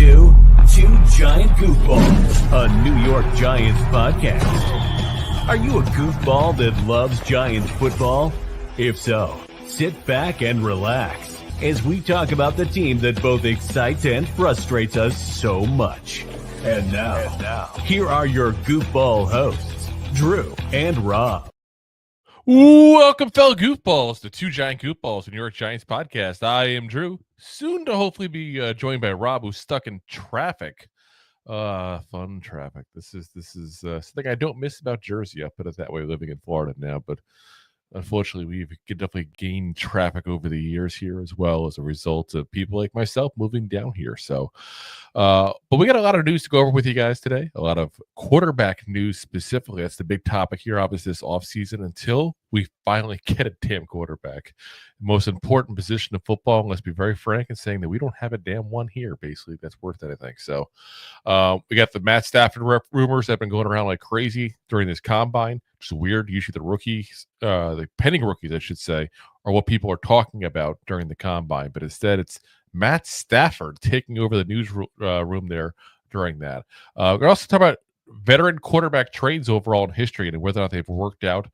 to Two Giant Goofballs, a New York Giants podcast. Are you a goofball that loves Giants football? If so, sit back and relax as we talk about the team that both excites and frustrates us so much. And now, here are your goofball hosts, Drew and Rob. Welcome, fellow goofballs, to Two Giant Goofballs, the New York Giants podcast. I am Drew, soon to hopefully be joined by Rob, who's stuck in traffic. Fun traffic. This is something I don't miss about Jersey. I'll put it that way, living in Florida now. But unfortunately, we've definitely gained traffic over the years here, as well as a result of people like myself moving down here. So, but we got a lot of news to go over with you guys today. A lot of quarterback news specifically. That's the big topic here, obviously, this offseason, until we finally get a damn quarterback. The most important position of football, and let's be very frank in saying that we don't have a damn one here, basically, that's worth anything. So we got the Matt Stafford rumors that have been going around like crazy during this combine, which is weird. Usually the rookies, the pending rookies, I should say, are what people are talking about during the combine. But instead, it's Matt Stafford taking over the news room there during that. We're also talking about veteran quarterback trades overall in history and whether or not they've worked out.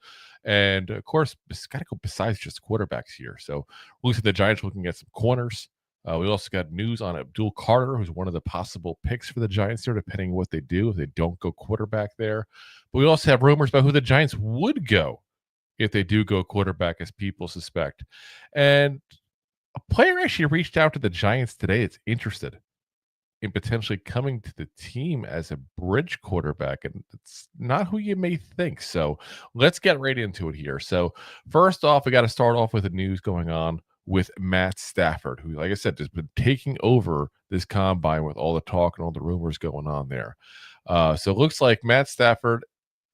And, of course, it's got to go besides just quarterbacks here. So we looked at the Giants looking at some corners. We also got news on Abdul Carter, who's one of the possible picks for the Giants there, depending on what they do if they don't go quarterback there. But we also have rumors about who the Giants would go if they do go quarterback, as people suspect. And a player actually reached out to the Giants today that's interested in potentially coming to the team as a bridge quarterback, and it's not who you may think. So let's get right into it here. So first off, we got to start off with the news going on with Matt Stafford, who, like I said, has been taking over this combine with all the talk and all the rumors going on there. So it looks like Matt Stafford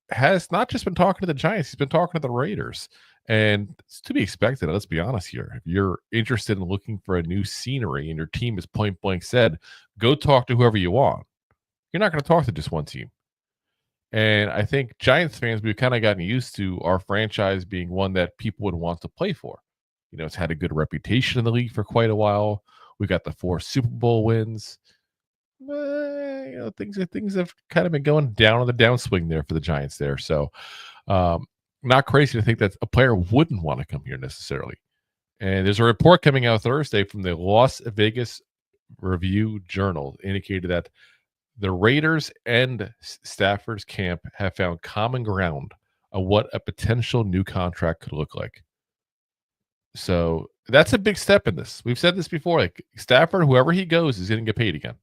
has not just been talking to the Giants, he's been talking to the Raiders. And it's to be expected. Let's be honest here. If you're interested in looking for a new scenery and your team is point blank said, go talk to whoever you want. You're not going to talk to just one team. And I think Giants fans, we've kind of gotten used to our franchise being one that people would want to play for. You know, it's had a good reputation in the league for quite a while. We got the 4 Super Bowl wins. You know, things have kind of been going down on the downswing there for the Giants there. So, not crazy to think that a player wouldn't want to come here necessarily. And there's a report coming out Thursday from the Las Vegas Review-Journal indicated that the Raiders and Stafford's camp have found common ground on what a potential new contract could look like. So that's a big step in this. We've said this before. Like Stafford, whoever he goes, is going to get paid again.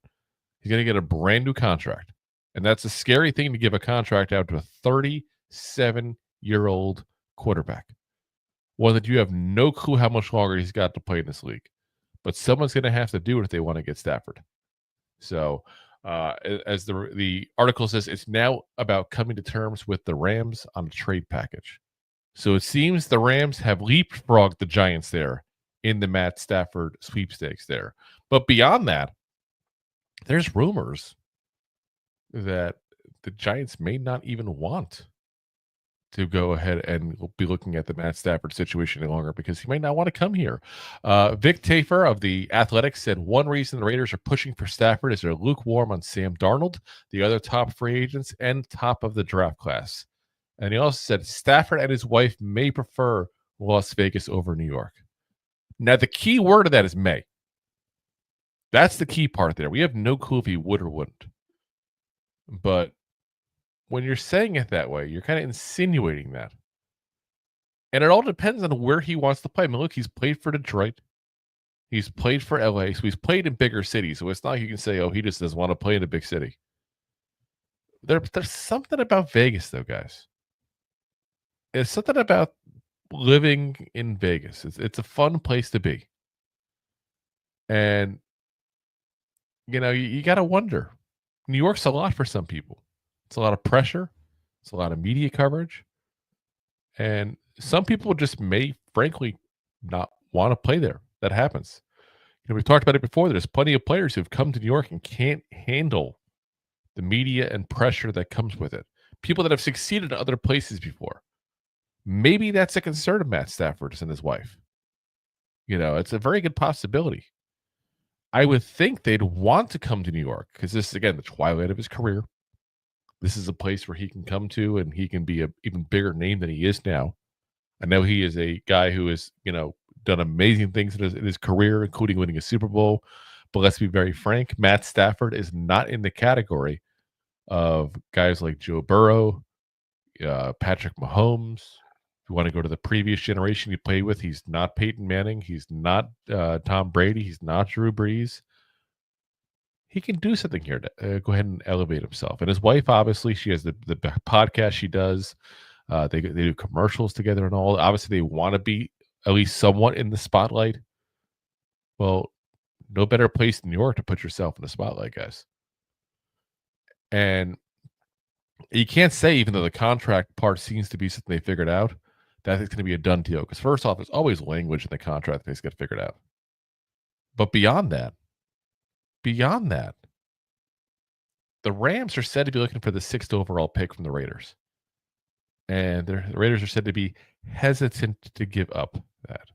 He's going to get a brand new contract. And that's a scary thing to give a contract out to a 37-year-old quarterback. One that you have no clue how much longer he's got to play in this league. But someone's going to have to do it if they want to get Stafford. So, as the article says, it's now about coming to terms with the Rams on a trade package. So it seems the Rams have leapfrogged the Giants there in the Matt Stafford sweepstakes there. But beyond that, there's rumors that the Giants may not even want to go ahead and be looking at the Matt Stafford situation any longer because he might not want to come here. Vic Tafur of The Athletic said one reason the Raiders are pushing for Stafford is they're lukewarm on Sam Darnold, the other top free agents, and top of the draft class. And he also said Stafford and his wife may prefer Las Vegas over New York. Now, the key word of that is may. That's the key part there. We have no clue if he would or wouldn't. But when you're saying it that way, you're kind of insinuating that. And it all depends on where he wants to play. I mean, look, he's played for Detroit. He's played for LA. So he's played in bigger cities. So it's not like you can say, oh, he just doesn't want to play in a big city. There's something about Vegas, though, guys. It's something about living in Vegas. It's a fun place to be. And, you know, you got to wonder. New York's a lot for some people. It's a lot of pressure. It's a lot of media coverage. And some people just may, frankly, not want to play there. That happens. You know, we've talked about it before. There's plenty of players who've come to New York and can't handle the media and pressure that comes with it. People that have succeeded in other places before. Maybe that's a concern of Matt Stafford and his wife. You know, it's a very good possibility. I would think they'd want to come to New York because this is, again, the twilight of his career. This is a place where he can come to and he can be an even bigger name than he is now. I know he is a guy who has, done amazing things in his career, including winning a Super Bowl. But let's be very frank, Matt Stafford is not in the category of guys like Joe Burrow, Patrick Mahomes. If you want to go to the previous generation he played with, he's not Peyton Manning. He's not Tom Brady. He's not Drew Brees. He can do something here to go ahead and elevate himself. And his wife, obviously, she has the podcast she does. They do commercials together and all. Obviously, they want to be at least somewhat in the spotlight. Well, no better place than New York to put yourself in the spotlight, guys. And you can't say, even though the contract part seems to be something they figured out, that it's going to be a done deal. Because first off, there's always language in the contract that get figured out. But beyond that, the Rams are said to be looking for the 6th overall pick from the Raiders. And the Raiders are said to be hesitant to give up that.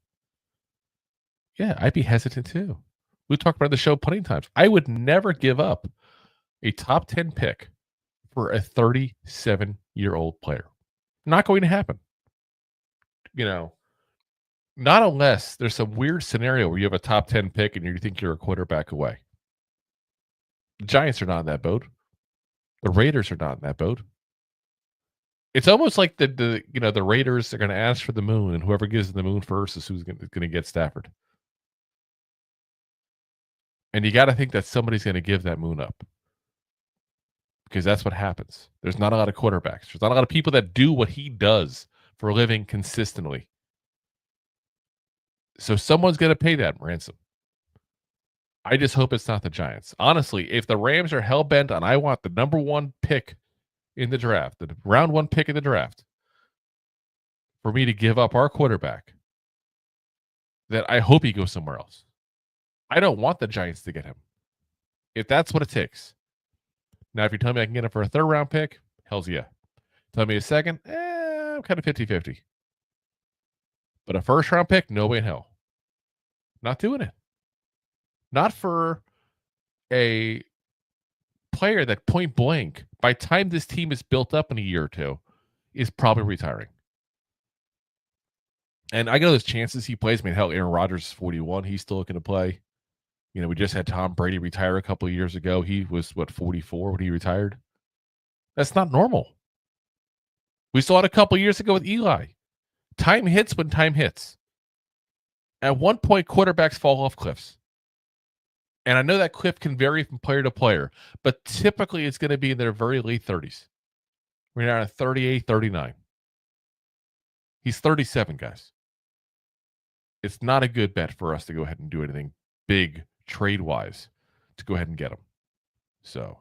Yeah, I'd be hesitant too. We talked about the show plenty of times. I would never give up a top 10 pick for a 37-year-old player. Not going to happen. Not unless there's some weird scenario where you have a top 10 pick and you think you're a quarterback away. The Giants are not in that boat. The Raiders are not in that boat. It's almost like the Raiders are going to ask for the moon, and whoever gives them the moon first is who's going to get Stafford. And you got to think that somebody's going to give that moon up, because that's what happens. There's not a lot of quarterbacks. There's not a lot of people that do what he does for a living consistently. So someone's going to pay that ransom. I just hope it's not the Giants. Honestly, if the Rams are hell-bent on, I want the number 1 pick in the draft, the round 1 pick in the draft, for me to give up our quarterback, then I hope he goes somewhere else. I don't want the Giants to get him, if that's what it takes. Now, if you tell me I can get him for a 3rd round pick, hell's yeah. Tell me a 2nd, I'm kind of 50-50. But a 1st round pick, no way in hell. Not doing it. Not for a player that point blank, by the time this team is built up in a year or two, is probably retiring. And I know there's chances he plays. I mean, hell, Aaron Rodgers is 41. He's still looking to play. We just had Tom Brady retire a couple of years ago. He was, 44 when he retired? That's not normal. We saw it a couple of years ago with Eli. Time hits when time hits. At one point, quarterbacks fall off cliffs. And I know that cliff can vary from player to player, but typically it's going to be in their very late 30s. We're now at 38, 39. He's 37, guys. It's not a good bet for us to go ahead and do anything big trade-wise to go ahead and get him. So,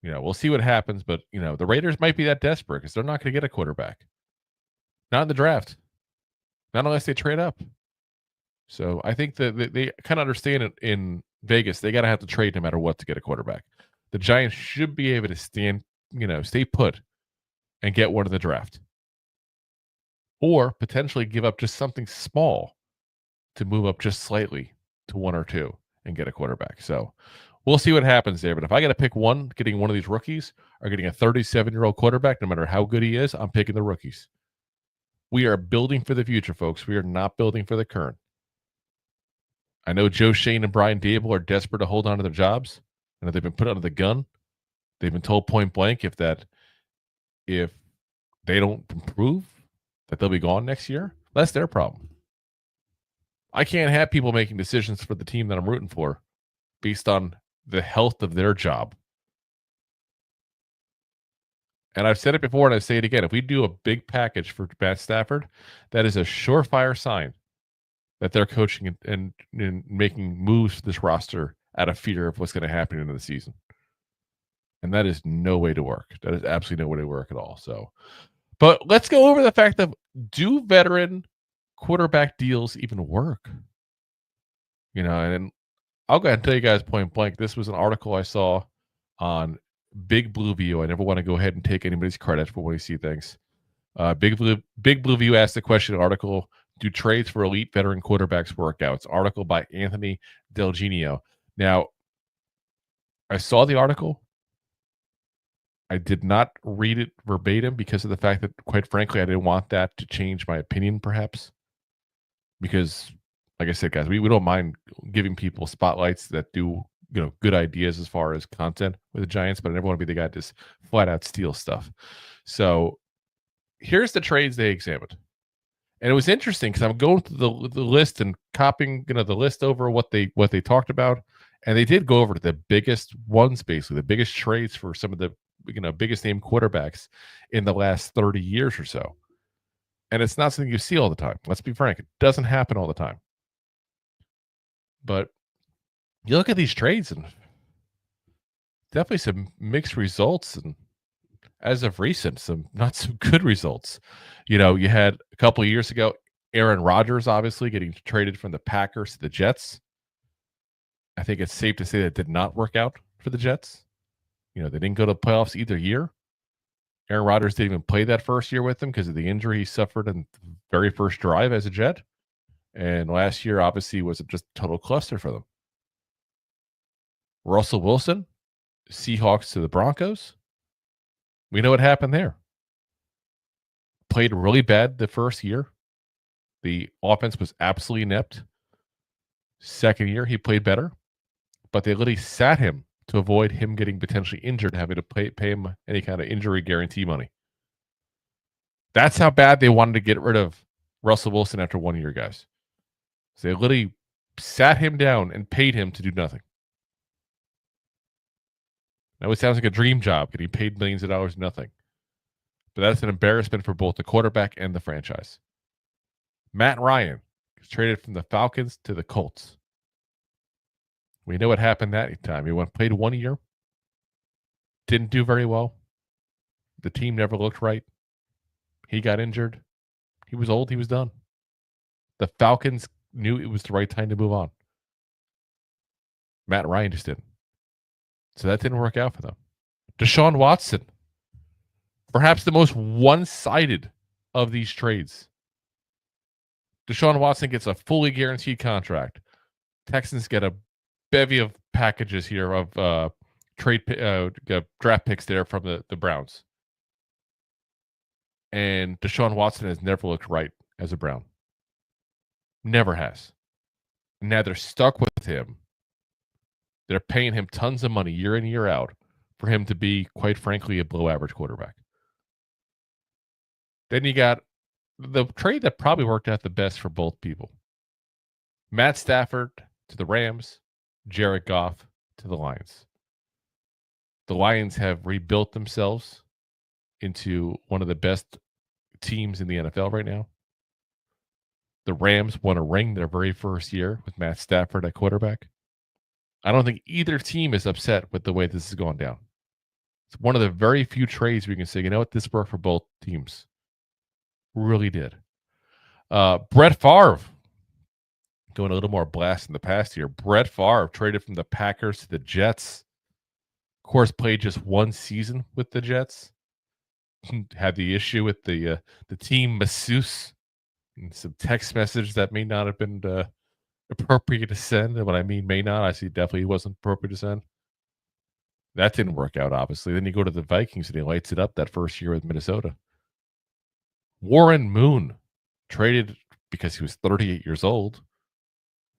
we'll see what happens, but, the Raiders might be that desperate because they're not going to get a quarterback. Not in the draft. Not unless they trade up. So I think that they kind of understand it in Vegas. They got to have to trade no matter what to get a quarterback. The Giants should be able to stay put and get one in the draft. Or potentially give up just something small to move up just slightly to 1 or 2 and get a quarterback. So we'll see what happens there. But if I got to pick one, getting one of these rookies or getting a 37-year-old quarterback, no matter how good he is, I'm picking the rookies. We are building for the future, folks. We are not building for the current. I know Joe Shane and Brian Dable are desperate to hold on to their jobs. I know they've been put under the gun. They've been told point blank if they don't improve, that they'll be gone next year. That's their problem. I can't have people making decisions for the team that I'm rooting for based on the health of their job. And I've said it before and I say it again. If we do a big package for Matt Stafford, that is a surefire sign that they're coaching and making moves to this roster out of fear of what's going to happen in the season. And that is no way to work. That is absolutely no way to work at all. So, but let's go over the fact of, do veteran quarterback deals even work? And I'll go ahead and tell you guys point blank. This was an article I saw on Big Blue View. I never want to go ahead and take anybody's credit for when you see things. Big Blue View asked the question in the article, do trades for elite veteran quarterbacks work out? It's an article by Anthony Del Genio. Now, I saw the article. I did not read it verbatim because of the fact that, quite frankly, I didn't want that to change my opinion, perhaps. Because, like I said, guys, we don't mind giving people spotlights that do, good ideas as far as content with the Giants, but I never want to be the guy to just flat out steal stuff. So here's the trades they examined. And it was interesting because I'm going through the list and copying, the list over what they talked about. And they did go over the biggest ones, basically, the biggest trades for some of the biggest name quarterbacks in the last 30 years or so. And it's not something you see all the time. Let's be frank. It doesn't happen all the time. But you look at these trades and definitely some mixed results. And as of recent, some not so good results. You had a couple of years ago, Aaron Rodgers, obviously, getting traded from the Packers to the Jets. I think it's safe to say that did not work out for the Jets. They didn't go to the playoffs either year. Aaron Rodgers didn't even play that first year with them because of the injury he suffered in the very first drive as a Jet. And last year, obviously, was just a total cluster for them. Russell Wilson, Seahawks to the Broncos. We know what happened there. Played really bad the first year. The offense was absolutely inept. Second year, he played better. But they literally sat him to avoid him getting potentially injured, having to pay him any kind of injury guarantee money. That's how bad they wanted to get rid of Russell Wilson after 1 year, guys. So they literally sat him down and paid him to do nothing. Now it sounds like a dream job, getting paid millions of dollars, nothing. But that's an embarrassment for both the quarterback and the franchise. Matt Ryan was traded from the Falcons to the Colts. We know what happened that time. He played 1 year. Didn't do very well. The team never looked right. He got injured. He was old. He was done. The Falcons knew it was the right time to move on. Matt Ryan just didn't. So that didn't work out for them. Deshaun Watson. Perhaps the most one-sided of these trades. Deshaun Watson gets a fully guaranteed contract. Texans get a bevy of packages here of draft picks there from the Browns. And Deshaun Watson has never looked right as a Brown. Never has. Now they're stuck with him. They're paying him tons of money year in, year out for him to be, quite frankly, a below-average quarterback. Then you got the trade that probably worked out the best for both people. Matt Stafford to the Rams, Jared Goff to the Lions. The Lions have rebuilt themselves into one of the best teams in the NFL right now. The Rams won a ring their very first year with Matt Stafford at quarterback. I don't think either team is upset with the way this is going down. It's one of the very few trades we can say, you know what, this worked for both teams. Really did. Brett Favre, going a little more blast in the past here. Brett Favre traded from the Packers to the Jets. Of course, played just one season with the Jets. Had the issue with the team masseuse and some text message that may not have been appropriate to send. And what I mean may not, I see definitely wasn't appropriate to send. That didn't work out, obviously. Then you go to the Vikings and he lights it up that first year with Minnesota. Warren Moon traded because he was 38 years old.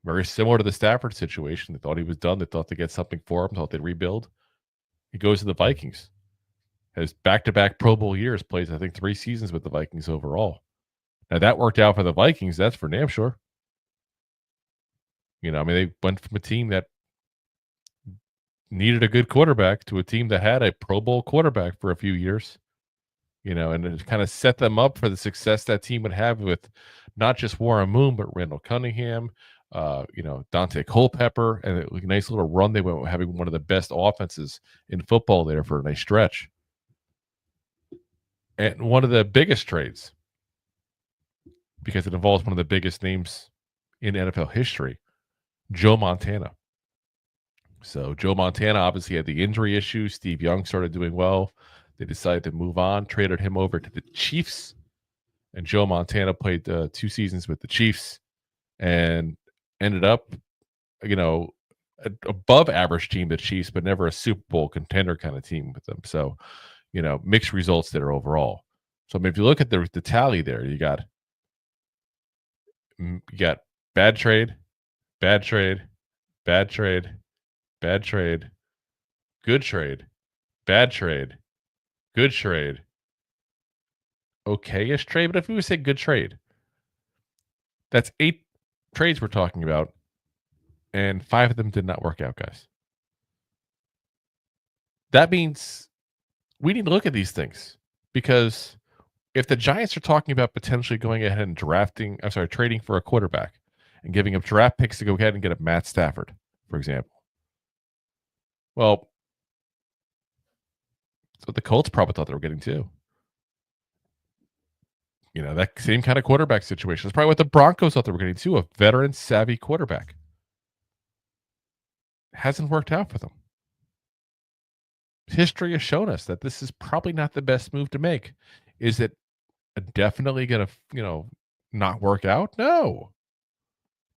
Very similar to the Stafford situation. They thought he was done. They thought they'd get something for him. Thought they'd rebuild. He goes to the Vikings. Has back-to-back Pro Bowl years. Plays, I think, 3 seasons with the Vikings overall. Now, that worked out for the Vikings. That's for damn sure. They went from a team that needed a good quarterback to a team that had a Pro Bowl quarterback for a few years. And it kind of set them up for the success that team would have with not just Warren Moon, but Randall Cunningham, Dante Culpepper, and a nice little run. They went having one of the best offenses in football there for a nice stretch. And one of the biggest trades, because it involves one of the biggest names in NFL history, Joe Montana. So Joe Montana obviously had the injury issue. Steve Young started doing well. They decided to move on, traded him over to the Chiefs. And Joe Montana played 2 seasons with the Chiefs and ended up, above average team, the Chiefs, but never a Super Bowl contender kind of team with them. So, mixed results there overall. So, I mean, if you look at the tally there, you got bad trade, bad trade, bad trade, bad trade, good trade, bad trade, good trade, okay-ish trade. But if we would say good trade, that's 8 trades we're talking about, and 5 of them did not work out, guys. That means we need to look at these things, because if the Giants are talking about potentially going ahead and trading for a quarterback and giving up draft picks to go ahead and get a Matt Stafford, for example. Well, that's what the Colts probably thought they were getting too. That same kind of quarterback situation. That's probably what the Broncos thought they were getting too, a veteran, savvy quarterback. Hasn't worked out for them. History has shown us that this is probably not the best move to make. Is it definitely going to, not work out? No,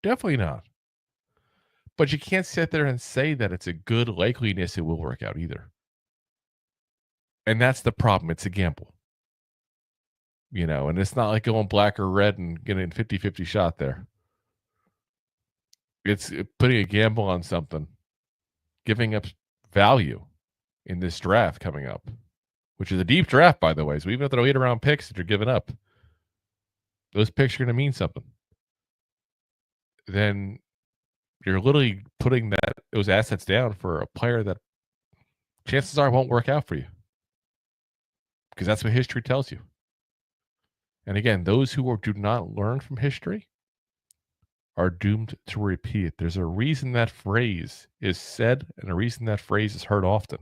definitely not. But you can't sit there and say that it's a good likeliness it will work out either. And that's the problem. It's a gamble. And it's not like going black or red and getting a 50-50 shot there. It's putting a gamble on something, giving up value in this draft coming up, which is a deep draft, by the way. So even if they're 8-round picks that you're giving up, those picks are going to mean something. Then you're literally putting those assets down for a player that chances are won't work out for you, because that's what history tells you. And again, those who do not learn from history are doomed to repeat it. There's a reason that phrase is said and a reason that phrase is heard often.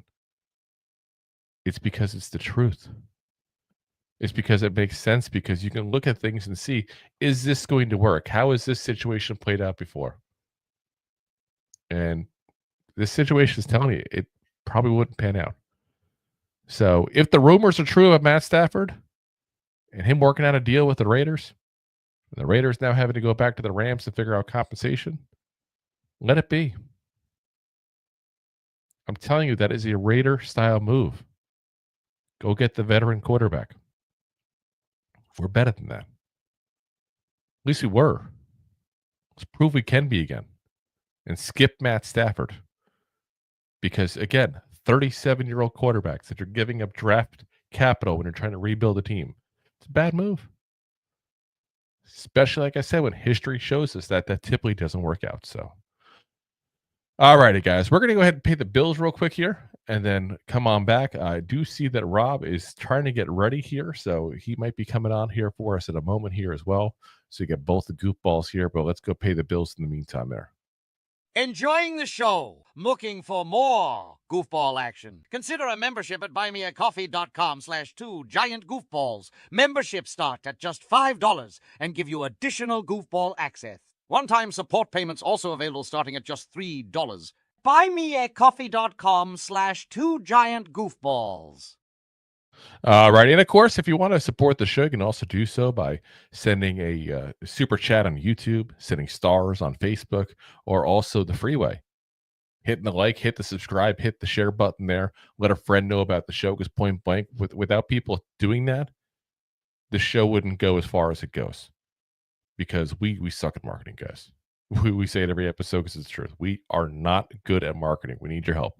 It's because it's the truth. It's because it makes sense, because you can look at things and see, is this going to work? How has this situation played out before? And this situation is telling you it probably wouldn't pan out. So if the rumors are true of Matt Stafford and him working out a deal with the Raiders, and the Raiders now having to go back to the Rams to figure out compensation, let it be. I'm telling you, that is a Raider-style move. Go get the veteran quarterback. We're better than that. At least we were. Let's prove we can be again. And skip Matt Stafford. Because, again, 37-year-old quarterbacks that you're giving up draft capital when you're trying to rebuild a team, it's a bad move. Especially, like I said, when history shows us that typically doesn't work out. So, all righty, guys. We're going to go ahead and pay the bills real quick here and then come on back. I do see that Rob is trying to get ready here, so he might be coming on here for us in a moment here as well. So you get both the goofballs here, but let's go pay the bills in the meantime there. Enjoying the show? Looking for more goofball action? Consider a membership at buymeacoffee.com/2giantgoofballs. Memberships start at just $5 and give you additional goofball access. One-time support payments also available starting at just $3. Buymeacoffee.com/2giantgoofballs. Right. And of course, if you want to support the show, you can also do so by sending a super chat on YouTube, sending stars on Facebook, or also the freeway. Hitting the like, hit the subscribe, hit the share button there. Let a friend know about the show, because point blank, without people doing that, the show wouldn't go as far as it goes, because we suck at marketing, guys. We say it every episode because it's the truth. We are not good at marketing. We need your help.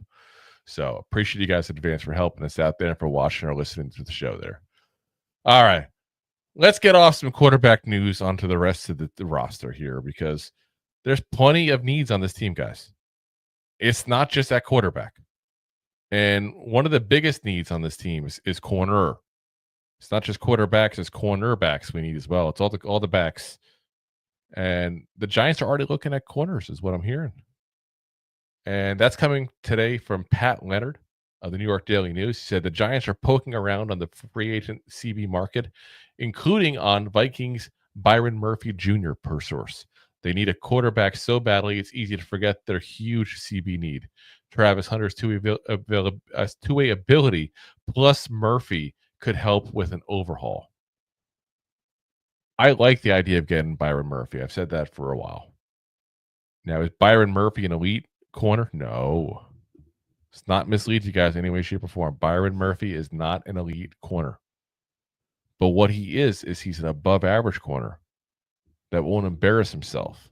So appreciate you guys in advance for helping us out there and for watching or listening to the show there. All right. Let's get off some quarterback news onto the rest of the roster here, because there's plenty of needs on this team, guys. It's not just at quarterback. And one of the biggest needs on this team is corner. It's not just quarterbacks, it's cornerbacks we need as well. It's all the backs. And the Giants are already looking at corners, is what I'm hearing. And that's coming today from Pat Leonard of the New York Daily News. He said the Giants are poking around on the free agent CB market, including on Vikings Byron Murphy Jr. per source. They need a quarterback so badly it's easy to forget their huge CB need. Travis Hunter's two-way ability plus Murphy could help with an overhaul. I like the idea of getting Byron Murphy. I've said that for a while. Now, is Byron Murphy an elite corner? No. It's not mislead you guys in any way, shape, or form. Byron Murphy is not an elite corner. But what he is he's an above average corner that won't embarrass himself,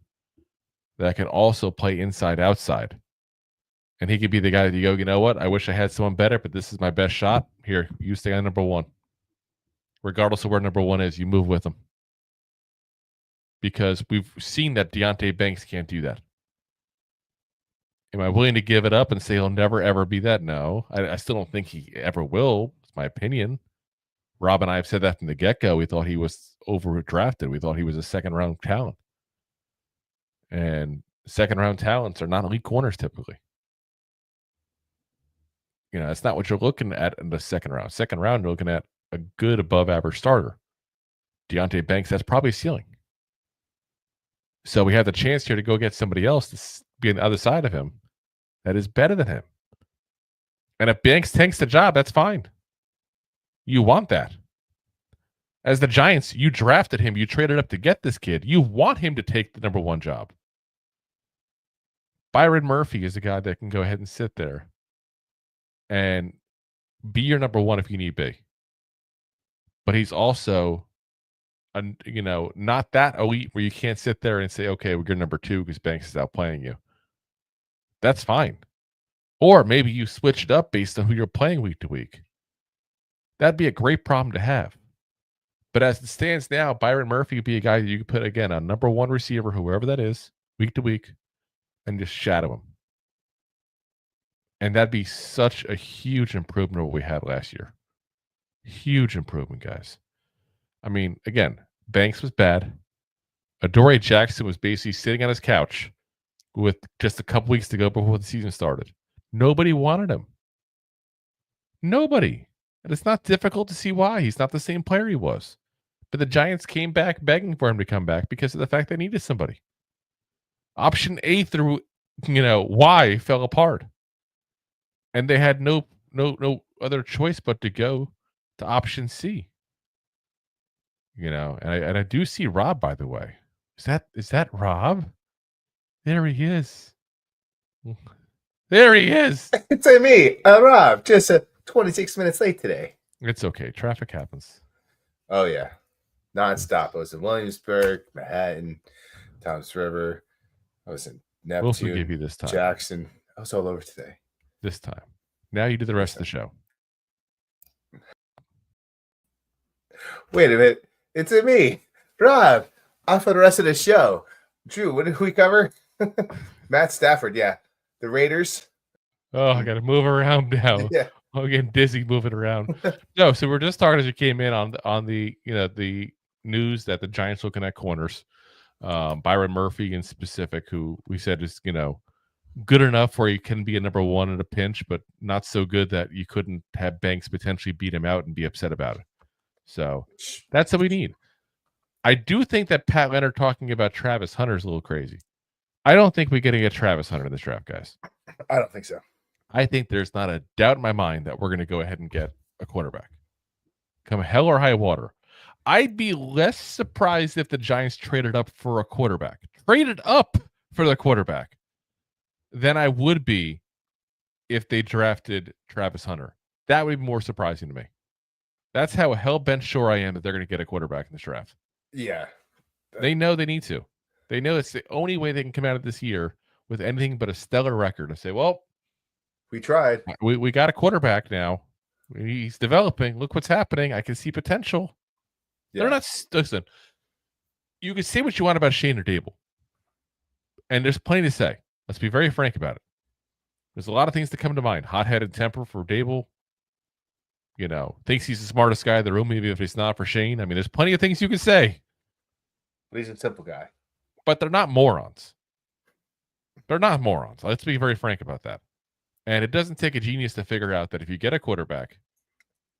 that can also play inside outside. And he could be the guy that you go, you know what? I wish I had someone better, but this is my best shot. Here, you stay on number one. Regardless of where number one is, you move with him. Because we've seen that Deonte Banks can't do that. Am I willing to give it up and say he'll never, ever be that? No. I still don't think he ever will. It's my opinion. Rob and I have said that from the get-go. We thought he was overdrafted. We thought he was a second-round talent. And second-round talents are not elite corners typically. You know, that's not what you're looking at in the second round. Second round, you're looking at a good above-average starter. Deonte Banks, that's probably ceiling. So we have the chance here to go get somebody else to be on the other side of him that is better than him. And if Banks takes the job, that's fine. You want that. As the Giants, you drafted him. You traded up to get this kid. You want him to take the number one job. Byron Murphy is a guy that can go ahead and sit there and be your number one if you need be. But he's also, not that elite where you can't sit there and say, okay, we're your number two because Banks is outplaying you. That's fine. Or maybe you switch it up based on who you're playing week to week. That'd be a great problem to have. But as it stands now, Byron Murphy would be a guy that you could put, again, on number one receiver, whoever that is, week to week, and just shadow him. And that'd be such a huge improvement over what we had last year. Huge improvement, guys. I mean, again, Banks was bad. Adoree Jackson was basically sitting on his couch with just a couple weeks to go before the season started. Nobody wanted him. Nobody. And it's not difficult to see why. He's not the same player he was. But the Giants came back begging for him to come back because of the fact they needed somebody. Option A through, Y fell apart. And they had no other choice but to go to option C. And I do see Rob, by the way. Is that Rob? There he is. There he is. It's me, Rob. Just 26 minutes late today. It's okay. Traffic happens. Oh, yeah. Nonstop. I was in Williamsburg, Manhattan, Toms River. I was in Neptune. We'll forgive you this time. Jackson. I was all over today. This time. Now you do the rest of the show. Wait a minute. It's me, Rob. On for the rest of the show. Drew, what did we cover? Matt Stafford, yeah. The Raiders. Oh, I got to move around now. Yeah. I'm getting dizzy moving around. No, so we're just talking as you came in on the the news that the Giants looking at corners. Byron Murphy in specific, who we said is good enough where he can be a number one in a pinch, but not so good that you couldn't have Banks potentially beat him out and be upset about it. So that's what we need. I do think that Pat Leonard talking about Travis Hunter is a little crazy. I don't think we're going to get Travis Hunter in this draft, guys. I don't think so. I think there's not a doubt in my mind that we're going to go ahead and get a quarterback. Come hell or high water. I'd be less surprised if the Giants traded up for a quarterback. Traded up for the quarterback. Than I would be if they drafted Travis Hunter. That would be more surprising to me. That's how hell-bent sure I am that they're going to get a quarterback in this draft. Yeah. They know they need to. They know it's the only way they can come out of this year with anything but a stellar record and say, well, we tried. We got a quarterback now. He's developing. Look what's happening. I can see potential. Yeah. They're not. Listen, you can say what you want about Shane or Dable. And there's plenty to say. Let's be very frank about it. There's a lot of things that come to mind. Hot-headed temper for Dable. Thinks he's the smartest guy in the room, even if he's not for Shane. I mean, there's plenty of things you can say. But he's a simple guy. But they're not morons. They're not morons. Let's be very frank about that. And it doesn't take a genius to figure out that if you get a quarterback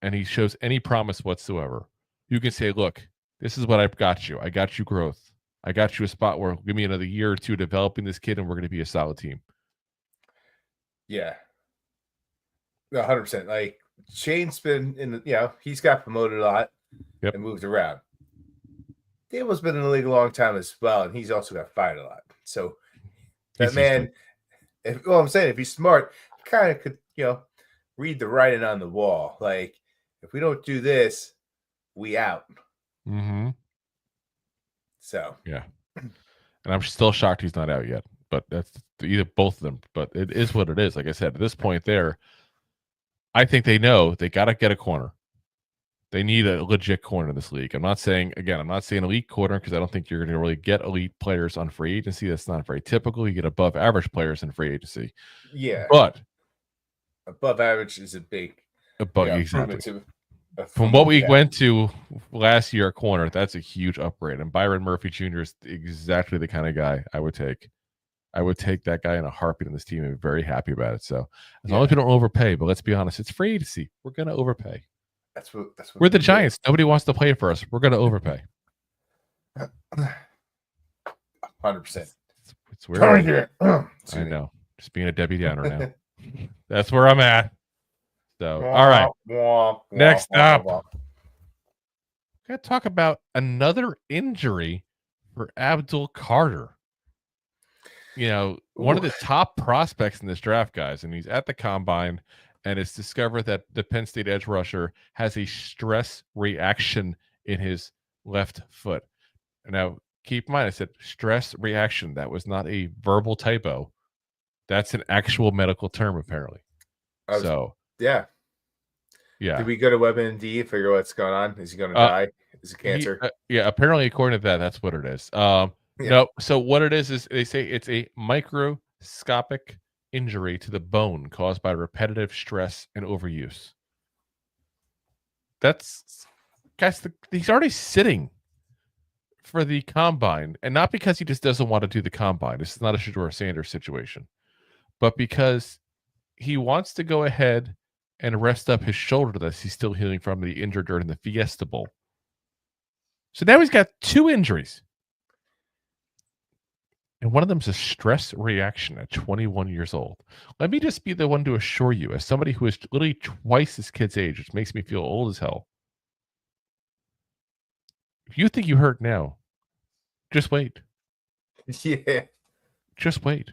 and he shows any promise whatsoever, you can say, look, this is what I've got you. I got you growth. I got you a spot where give me another year or two developing this kid and we're going to be a solid team. Yeah. 100%. Like, Shane's been in he's got promoted a lot and moved around. Dable's been in the league a long time as well, and he's also got fired a lot. So that man I'm saying if he's smart, he kind of could, read the writing on the wall. Like, if we don't do this, we out. Mm-hmm. So Yeah. And I'm still shocked he's not out yet. But that's either both of them. But it is what it is. Like I said, at this point there, I think they know they got to get a corner. They need a legit corner in this league. I'm not saying elite corner because I don't think you're going to really get elite players on free agency. That's not very typical. You get above average players in free agency. yeah, But above average is a big exactly. improvement From what we went to last year at corner, that's a huge upgrade. And Byron Murphy Jr. is exactly the kind of guy I would take. I would take that guy in a heartbeat on this team and be very happy about it. So as long as we don't overpay, but let's be honest, it's free agency. We're going to overpay. That's what We're the Giants. Nobody wants to play for us. We're going to overpay. 100%. It's weird. I know. Just being a Debbie Downer now. That's where I'm at. So, all right. Next up, got to talk about another injury for Abdul Carter. One of the top prospects in this draft, guys, and he's at the combine, and it's discovered that the Penn State edge rusher has a stress reaction in his left foot. Now, keep in mind, I said stress reaction. That was not a verbal typo. That's an actual medical term, apparently. Yeah. Did we go to WebMD to figure out what's going on? Is he going to die? Is it cancer? Apparently, according to that, that's what it is. No, so what it is they say it's a microscopic injury to the bone caused by repetitive stress and overuse. That's, guys, he's already sitting for the combine, and not because he just doesn't want to do the combine. This is not a Shedeur Sanders situation, but because he wants to go ahead and rest up his shoulder that he's still healing from the injury during the Fiesta Bowl. So now he's got 2 injuries. And one of them is a stress reaction at 21 years old. Let me just be the one to assure you, as somebody who is literally twice this kid's age, which makes me feel old as hell. If you think you hurt now, just wait. Yeah. Just wait.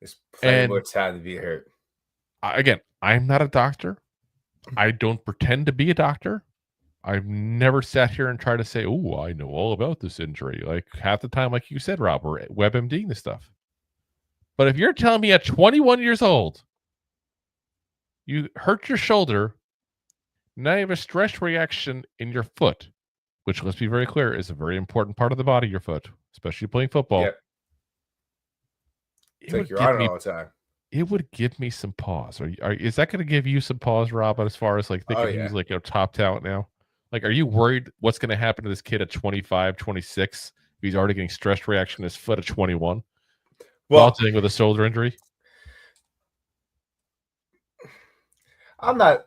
There's plenty more time to be hurt. Again, I'm not a doctor. I don't pretend to be a doctor. I've never sat here and tried to say, oh, I know all about this injury. Like half the time, like you said, Rob, we're WebMDing this stuff. But if you're telling me at 21 years old, you hurt your shoulder, now you have a stress reaction in your foot, which, let's be very clear, is a very important part of the body, your foot, especially playing football. Yep. It's like you're on it all the time. It would give me some pause. Is that going to give you some pause, Rob, as far as like thinking he's like a top talent now? Like, are you worried what's going to happen to this kid at 25, 26? If he's already getting stress reaction in his foot at 21? While dealing with a shoulder injury? I'm not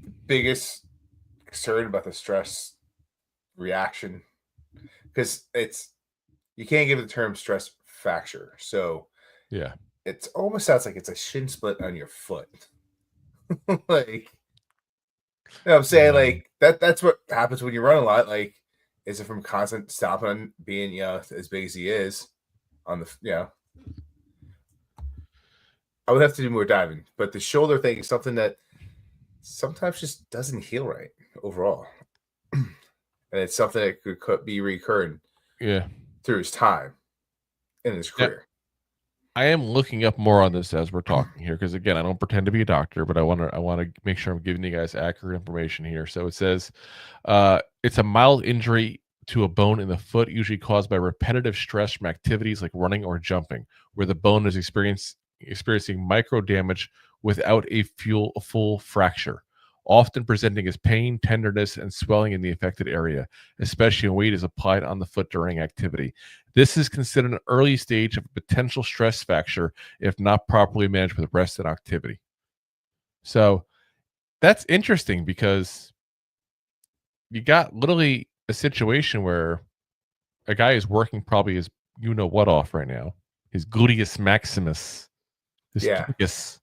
the biggest concerned about the stress reaction because you can't give it the term stress fracture. So yeah, it almost sounds like it's a shin split on your foot. Like, you know what I'm saying? Like that's what happens when you run a lot. Like, is it from constant stopping on being, as big as he is on the, I would have to do more diving, but the shoulder thing is something that sometimes just doesn't heal right overall. And it's something that could be recurring through his time in his career. I am looking up more on this as we're talking here, because again, I don't pretend to be a doctor, but I want to make sure I'm giving you guys accurate information here. So it says it's a mild injury to a bone in the foot, usually caused by repetitive stress from activities like running or jumping, where the bone is experiencing micro damage without a full fracture, often presenting as pain, tenderness, and swelling in the affected area, especially when weight is applied on the foot during activity. This is considered an early stage of potential stress fracture if not properly managed with rest and activity. So that's interesting, because you got literally a situation where a guy is working probably his you-know-what off right now, his gluteus maximus, his tragus,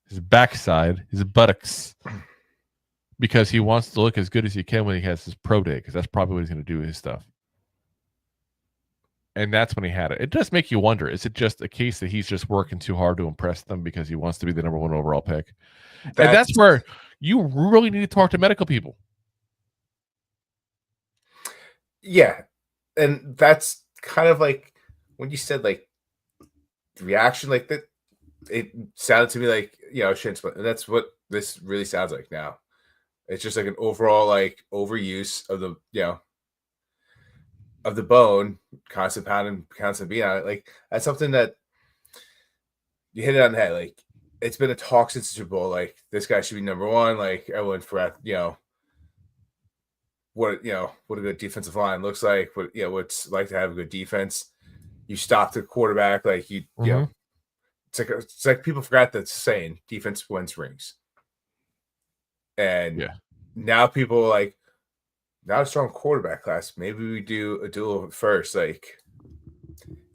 his backside, his buttocks, because he wants to look as good as he can when he has his pro day, because that's probably what he's going to do with his stuff. And that's when he had it. It does make you wonder, is it just a case that he's just working too hard to impress them because he wants to be the number 1 overall pick? And that's where you really need to talk to medical people. Yeah. And that's kind of like when you said like the reaction like that, it sounded to me like, shin splint. And that's what this really sounds like now. It's just like an overall like overuse of the, of the bone, constant pounding, constant being on it. Like that's something that you hit it on the head. Like it's been a talk since the Super Bowl. Like this guy should be number 1. Like everyone for what a good defensive line looks like. What what's like to have a good defense. You stop the quarterback. Like you know, it's like people forgot that saying defense wins rings. And now people are like, not a strong quarterback class. Maybe we do a duel first. Like,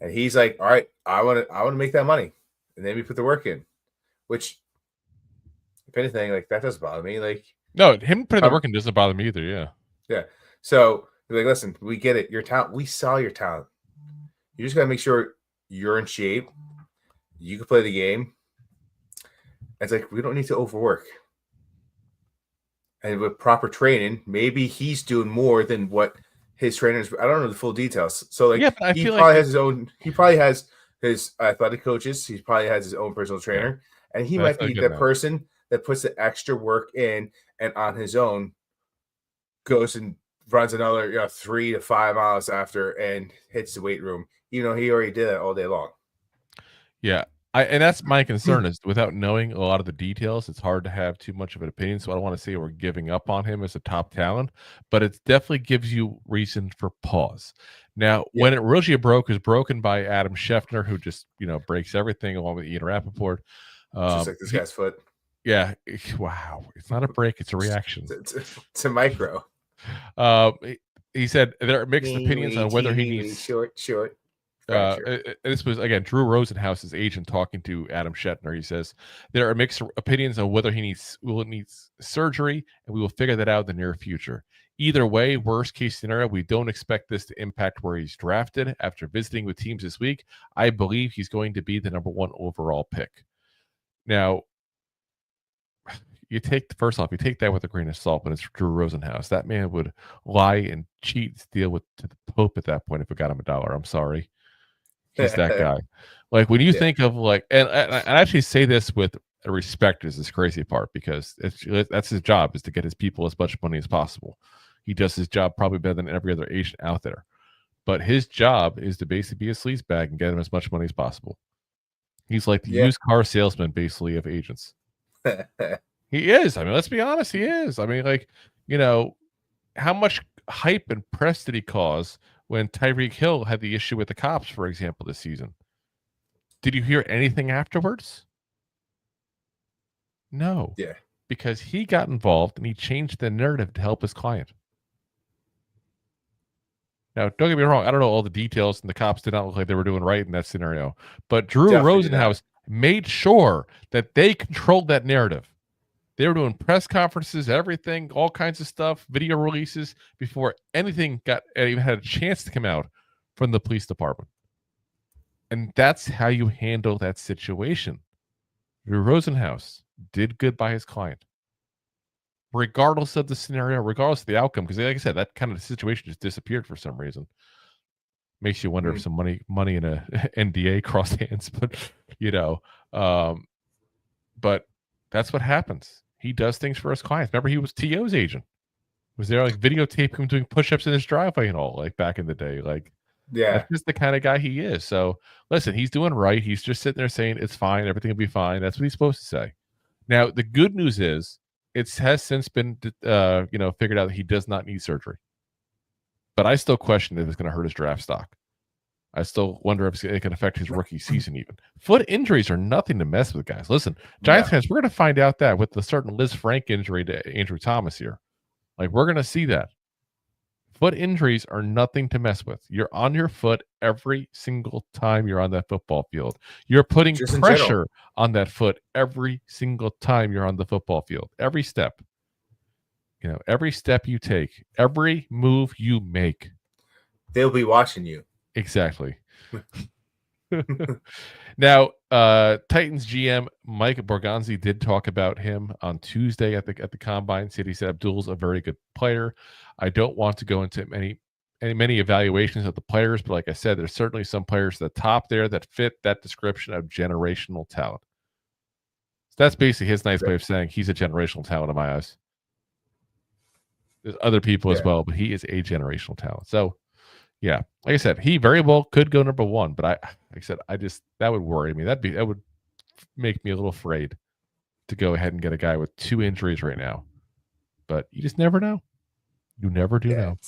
and he's like, all right, I want to make that money. And then we put the work in, which if anything, like that doesn't bother me. Like, no, him putting the work in doesn't bother me either. Yeah. Yeah. So like, listen, we get it. Your talent, we saw your talent. You just got to make sure you're in shape. You can play the game. It's like, we don't need to overwork. And with proper training, maybe he's doing more than what his trainers. I don't know the full details. So like, he probably has his own. He probably has his athletic coaches. He probably has his own personal trainer, and he might be the person that puts the extra work in and on his own goes and runs another 3 to 5 miles after and hits the weight room. He already did that all day long. Yeah. And that's my concern is without knowing a lot of the details, it's hard to have too much of an opinion. So I don't want to say we're giving up on him as a top talent, but it definitely gives you reason for pause. Now, when it originally broke, it was broken by Adam Schefter, who just, breaks everything along with Ian Rappaport. Just like this guy's foot. Yeah. Wow. It's not a break. It's a reaction. It's a micro. He said there are mixed opinions on whether he needs short. This was again Drew Rosenhaus's agent talking to Adam Shetner. He says there are mixed opinions on whether he needs surgery, and we will figure that out in the near future. Either way, worst case scenario, we don't expect this to impact where he's drafted. After visiting with teams this week, I believe he's going to be the number 1 overall pick. Now, you take that with a grain of salt, but it's Drew Rosenhaus. That man would lie and cheat, steal to the Pope at that point if it got him $1. I'm sorry. He's that guy. Like when you think of like, and I actually say this with respect is this crazy part because that's his job is to get his people as much money as possible. He does his job probably better than every other agent out there, but his job is to basically be a sleazebag and get him as much money as possible. He's like the used car salesman basically of agents. He is. I mean, let's be honest. He is. I mean, like, how much hype and press did he cause when Tyreek Hill had the issue with the cops, for example, this season? Did you hear anything afterwards? No. Yeah. Because he got involved and he changed the narrative to help his client. Now, don't get me wrong. I don't know all the details, and the cops did not look like they were doing right in that scenario. But Drew Rosenhaus made sure that they controlled that narrative. They were doing press conferences, everything, all kinds of stuff, video releases before anything even had a chance to come out from the police department. And that's how you handle that situation. Drew Rosenhaus did good by his client. Regardless of the scenario, regardless of the outcome, because like I said, that kind of situation just disappeared for some reason. Makes you wonder if some money in a NDA crossed hands, but but that's what happens. He does things for his clients. Remember, he was T.O.'s agent. Was there like videotape him doing push-ups in his driveway and all, like back in the day? Like, that's just the kind of guy he is. So listen, he's doing right. He's just sitting there saying it's fine, everything will be fine. That's what he's supposed to say. Now, the good news is it has since been figured out that he does not need surgery. But I still question if it's going to hurt his draft stock. I still wonder if it can affect his rookie season even. Foot injuries are nothing to mess with, guys. Listen, Giants fans, we're going to find out that with the certain Liz Frank injury to Andrew Thomas here. Like, we're going to see that. Foot injuries are nothing to mess with. You're on your foot every single time you're on that football field. You're putting pressure on that foot every single time you're on the football field. Every step. Every step you take, every move you make. They'll be watching you. Exactly. Now, Titans GM Mike Borgonzi did talk about him on Tuesday at the combine. He said Abdul's a very good player. I don't want to go into many evaluations of the players, but like I said, there's certainly some players at the top there that fit that description of generational talent. So that's basically his nice way of saying he's a generational talent in my eyes. There's other people as well, but he is a generational talent. So, yeah, like I said, he very well could go number one, but like I said, that would worry me. That would make me a little afraid to go ahead and get a guy with 2 injuries right now. But you just never know. You never do know.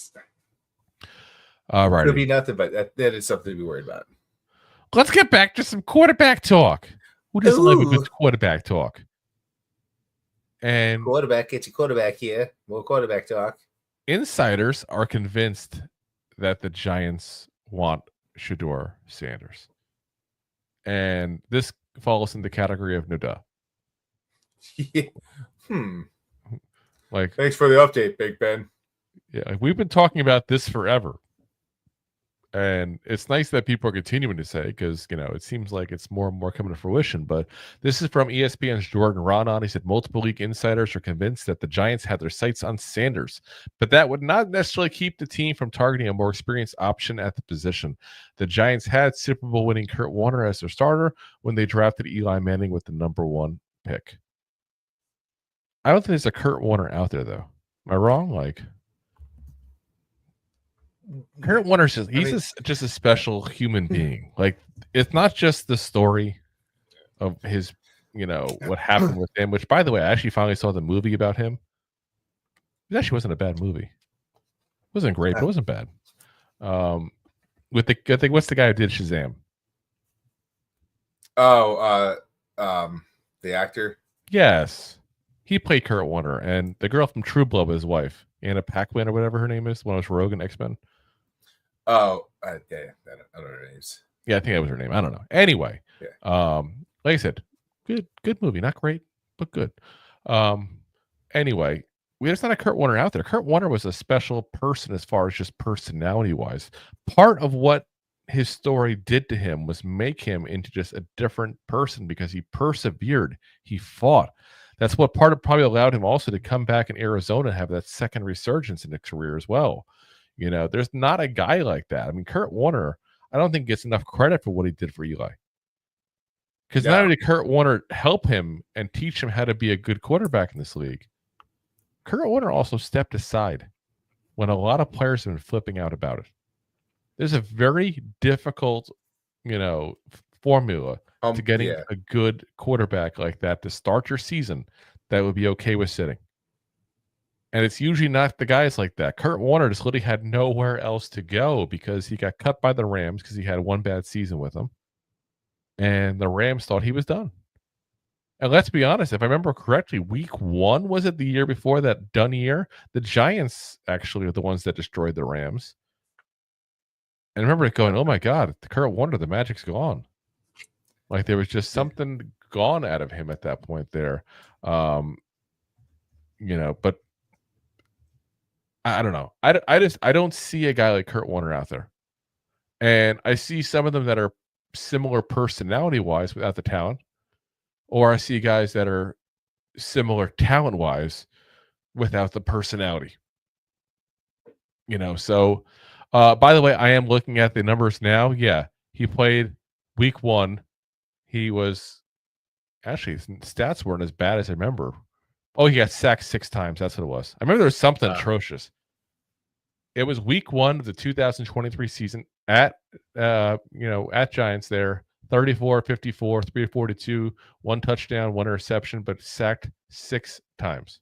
All right. Could be nothing, but that is something to be worried about. Let's get back to some quarterback talk. Who doesn't love a good quarterback talk? And quarterback, get your quarterback here. More quarterback talk. Insiders are convinced that the Giants want Shedeur Sanders. And this falls in the category of no duh. Like, thanks for the update, Big Ben. Yeah, like we've been talking about this forever. And it's nice that people are continuing to say, because, it seems like it's more and more coming to fruition. But this is from ESPN's Jordan Raanan. He said multiple league insiders are convinced that the Giants had their sights on Sanders, but that would not necessarily keep the team from targeting a more experienced option at the position. The Giants had Super Bowl winning Kurt Warner as their starter when they drafted Eli Manning with the number 1 pick. I don't think there's a Kurt Warner out there, though. Am I wrong? Like, Kurt Warner's just a special human being. Like, it's not just the story of his, what happened with him, which, by the way, I actually finally saw the movie about him. It actually wasn't a bad movie. It wasn't great, but it wasn't bad. With the, I think, what's the guy who did Shazam? Oh, the actor? Yes. He played Kurt Warner, and the girl from True Blood was his wife, Anna Paquin or whatever her name is, one of those Rogue and X-Men. Oh, yeah, I don't know her names. Yeah, I think that was her name. I don't know. Anyway, like I said, good movie. Not great, but good. Anyway, there's not a Kurt Warner out there. Kurt Warner was a special person as far as just personality-wise. Part of what his story did to him was make him into just a different person because he persevered. He fought. That's what probably allowed him also to come back in Arizona and have that second resurgence in his career as well. There's not a guy like that. I mean, Kurt Warner, I don't think gets enough credit for what he did for Eli. Because not only did Kurt Warner help him and teach him how to be a good quarterback in this league, Kurt Warner also stepped aside when a lot of players have been flipping out about it. There's a very difficult, formula to getting a good quarterback like that to start your season that would be okay with sitting. And it's usually not the guys like that. Kurt Warner just literally had nowhere else to go because he got cut by the Rams because he had one bad season with them. And the Rams thought he was done. And let's be honest, if I remember correctly, week 1, was it the year before that done year? The Giants actually are the ones that destroyed the Rams. And I remember it going, oh my God, the Kurt Warner, the magic's gone. Like there was just something gone out of him at that point there. But I don't know. I don't see a guy like Kurt Warner out there. And I see some of them that are similar personality-wise without the talent. Or I see guys that are similar talent-wise without the personality. So by the way, I am looking at the numbers now. Yeah, he played week 1. He was actually, his stats weren't as bad as I remember. Oh, he got sacked 6 times. That's what it was. I remember there was something atrocious. It was week 1 of the 2023 season at Giants there. 34, 54, 342, 1 touchdown, 1 interception, but sacked 6 times.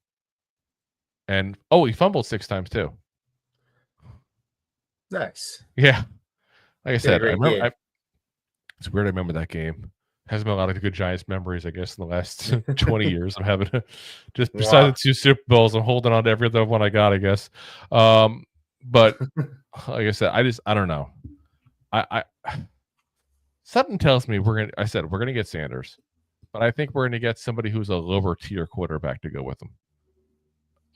And he fumbled 6 times too. Nice. Yeah. Like I said, I remember, it's weird I remember that game. Hasn't been a lot of good Giants memories, I guess, in the last 20 years. I'm having just besides the 2 Super Bowls, I'm holding on to every other one I got, I guess. But like I said, I don't know. I something tells me we're gonna get Sanders, but I think we're gonna get somebody who's a lower tier quarterback to go with him.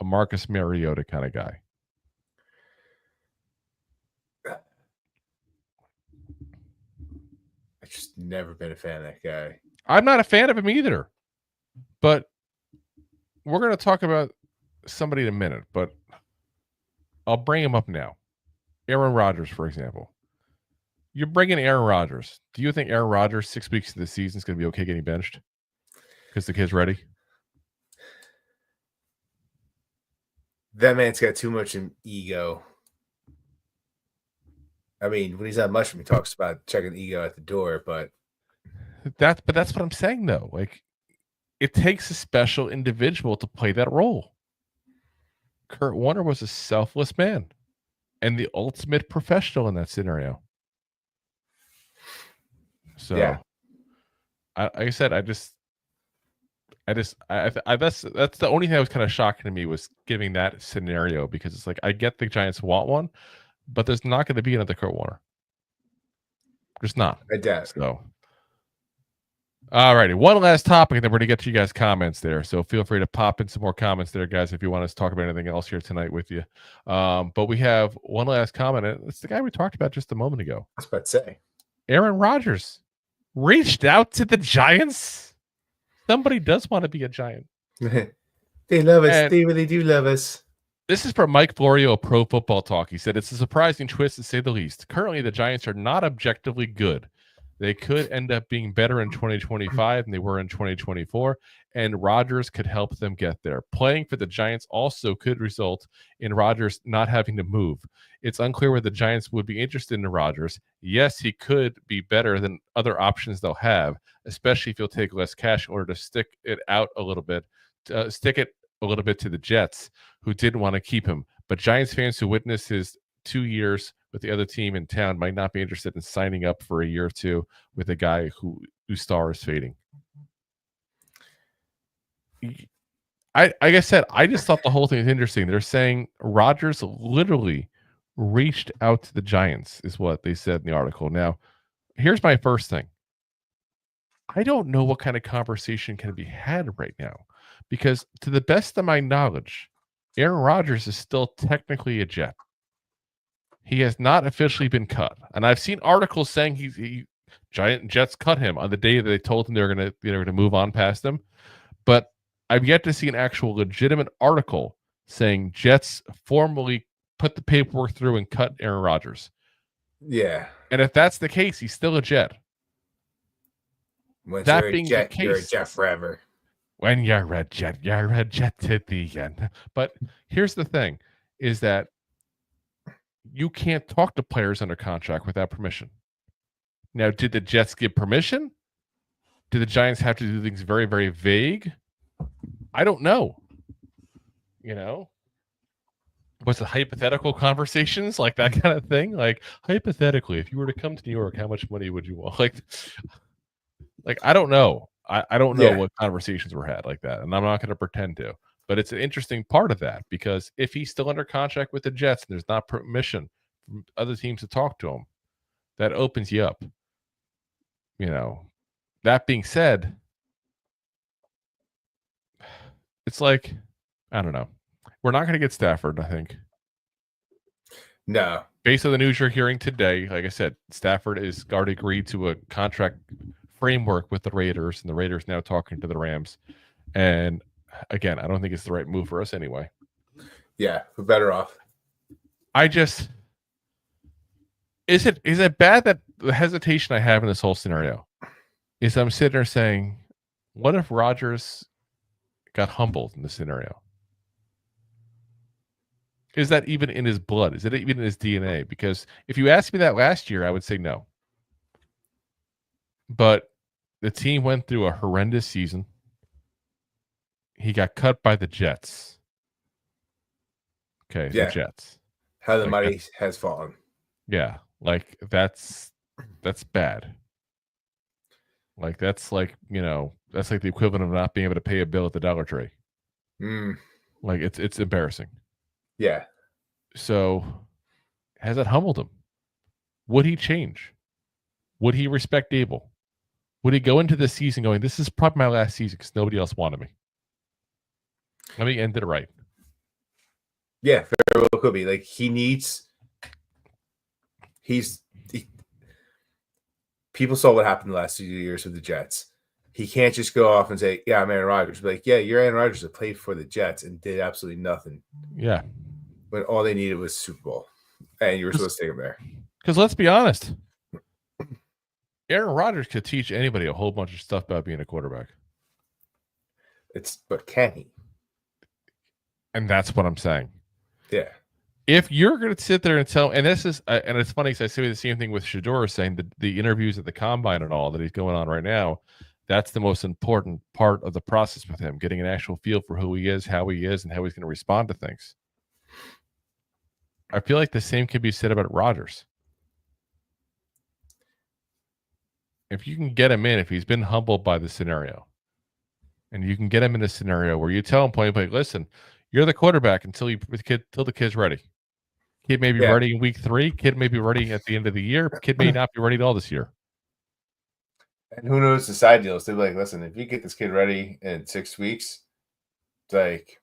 A Marcus Mariota kind of guy. I've just never been a fan of that guy. I'm not a fan of him either. But we're going to talk about somebody in a minute, but I'll bring him up now. Aaron Rodgers, for example. You're bringing Aaron Rodgers. Do you think Aaron Rodgers 6 weeks of the season is going to be okay getting benched because the kid's ready? That man's got too much ego. I mean, when he's on mushroom, he talks about checking ego at the door, but that's what I'm saying though. Like, it takes a special individual to play that role. Kurt Warner was a selfless man and the ultimate professional in that scenario. So, yeah. like I said, that's the only thing that was kind of shocking to me was giving that scenario, because it's like, I get the Giants want one, but there's not going to be another Kurt Warner. There's not. I doubt. So, all righty, one last topic, and then we're going to get to you guys' comments there. So feel free to pop in some more comments there, guys, if you want us to talk about anything else here tonight with you. But we have one last comment. It's the guy we talked about just a moment ago. I was about to say. Aaron Rodgers reached out to the Giants. Somebody does want to be a Giant. They love us. And they really do love us. This is from Mike Florio of Pro Football Talk. He said, it's a surprising twist, to say the least. Currently, the Giants are not objectively good. They could end up being better in 2025 than they were in 2024, and Rodgers could help them get there. Playing for the Giants also could result in Rodgers not having to move. It's unclear whether the Giants would be interested in Rodgers. Yes, he could be better than other options they'll have, especially if he'll take less cash in order to stick it a little bit to the Jets, who didn't want to keep him. But Giants fans who witnessed his 2 years with the other team in town might not be interested in signing up for a year or two with a guy whose star is fading. Like I said, I just thought the whole thing is interesting. They're saying Rodgers literally reached out to the Giants, is what they said in the article. Now, here's my first thing. I don't know what kind of conversation can be had right now, because to the best of my knowledge, Aaron Rodgers is still technically a Jet. He has not officially been cut, and I've seen articles saying Jets cut him on the day that they told him they were going to move on past him. But I've yet to see an actual legitimate article saying Jets formally put the paperwork through and cut Aaron Rodgers. Yeah, and if that's the case, he's still a Jet. When that being the case, you're a Jet forever. When you're a Jet to the end. But here's the thing: is that you can't talk to players under contract without permission. Now, did the Jets give permission? Did the Giants have to do things very, very vague? I don't know. Was it hypothetical conversations, like that kind of thing? Like, hypothetically, if you were to come to New York, how much money would you want? Like I don't know. I don't know what conversations were had like that, and I'm not going to pretend to. But it's an interesting part of that, because if he's still under contract with the Jets and there's not permission from other teams to talk to him, that opens you up. That being said, it's like, I don't know. We're not going to get Stafford, I think. No. Based on the news you're hearing today, like I said, Stafford is already agreed to a contract framework with the Raiders, and the Raiders now talking to the Rams. And again, I don't think it's the right move for us anyway. Yeah, we're better off. Is it bad that the hesitation I have in this whole scenario is I'm sitting there saying, what if Rodgers got humbled in this scenario? Is that even in his blood? Is it even in his DNA? Because if you asked me that last year, I would say no. But the team went through a horrendous season. He got cut by the Jets. Okay, the Jets. How the money has fallen. Yeah, that's bad. That's that's like the equivalent of not being able to pay a bill at the Dollar Tree. It's embarrassing. Yeah. So, has that humbled him? Would he change? Would he respect Dable? Would he go into the season going, this is probably my last season because nobody else wanted me? Let me end it right. Yeah, very well could be. people saw what happened the last 2 years with the Jets. He can't just go off and say, "Yeah, I'm Aaron Rodgers." Be like, "Yeah, you're Aaron Rodgers that played for the Jets and did absolutely nothing." Yeah, When all they needed was Super Bowl, and you were supposed to take him there. because let's be honest, Aaron Rodgers could teach anybody a whole bunch of stuff about being a quarterback. But can he? And that's what I'm saying. Yeah. If you're going to sit there and tell, and this is, and it's funny because I say the same thing with Shador saying that the interviews at the combine and all that he's going on right now, that's the most important part of the process with him, getting an actual feel for who he is, and how he's going to respond to things. I feel like the same can be said about Rodgers. If you can get him in, if he's been humbled by the scenario, and you can get him in a scenario where you tell him point blank, listen, you're the quarterback until the kid's ready. Kid may be ready in week 3. Kid may be ready at the end of the year. Kid may not be ready at all this year. And who knows the side deals? They're like, listen, if you get this kid ready in 6 weeks, it's like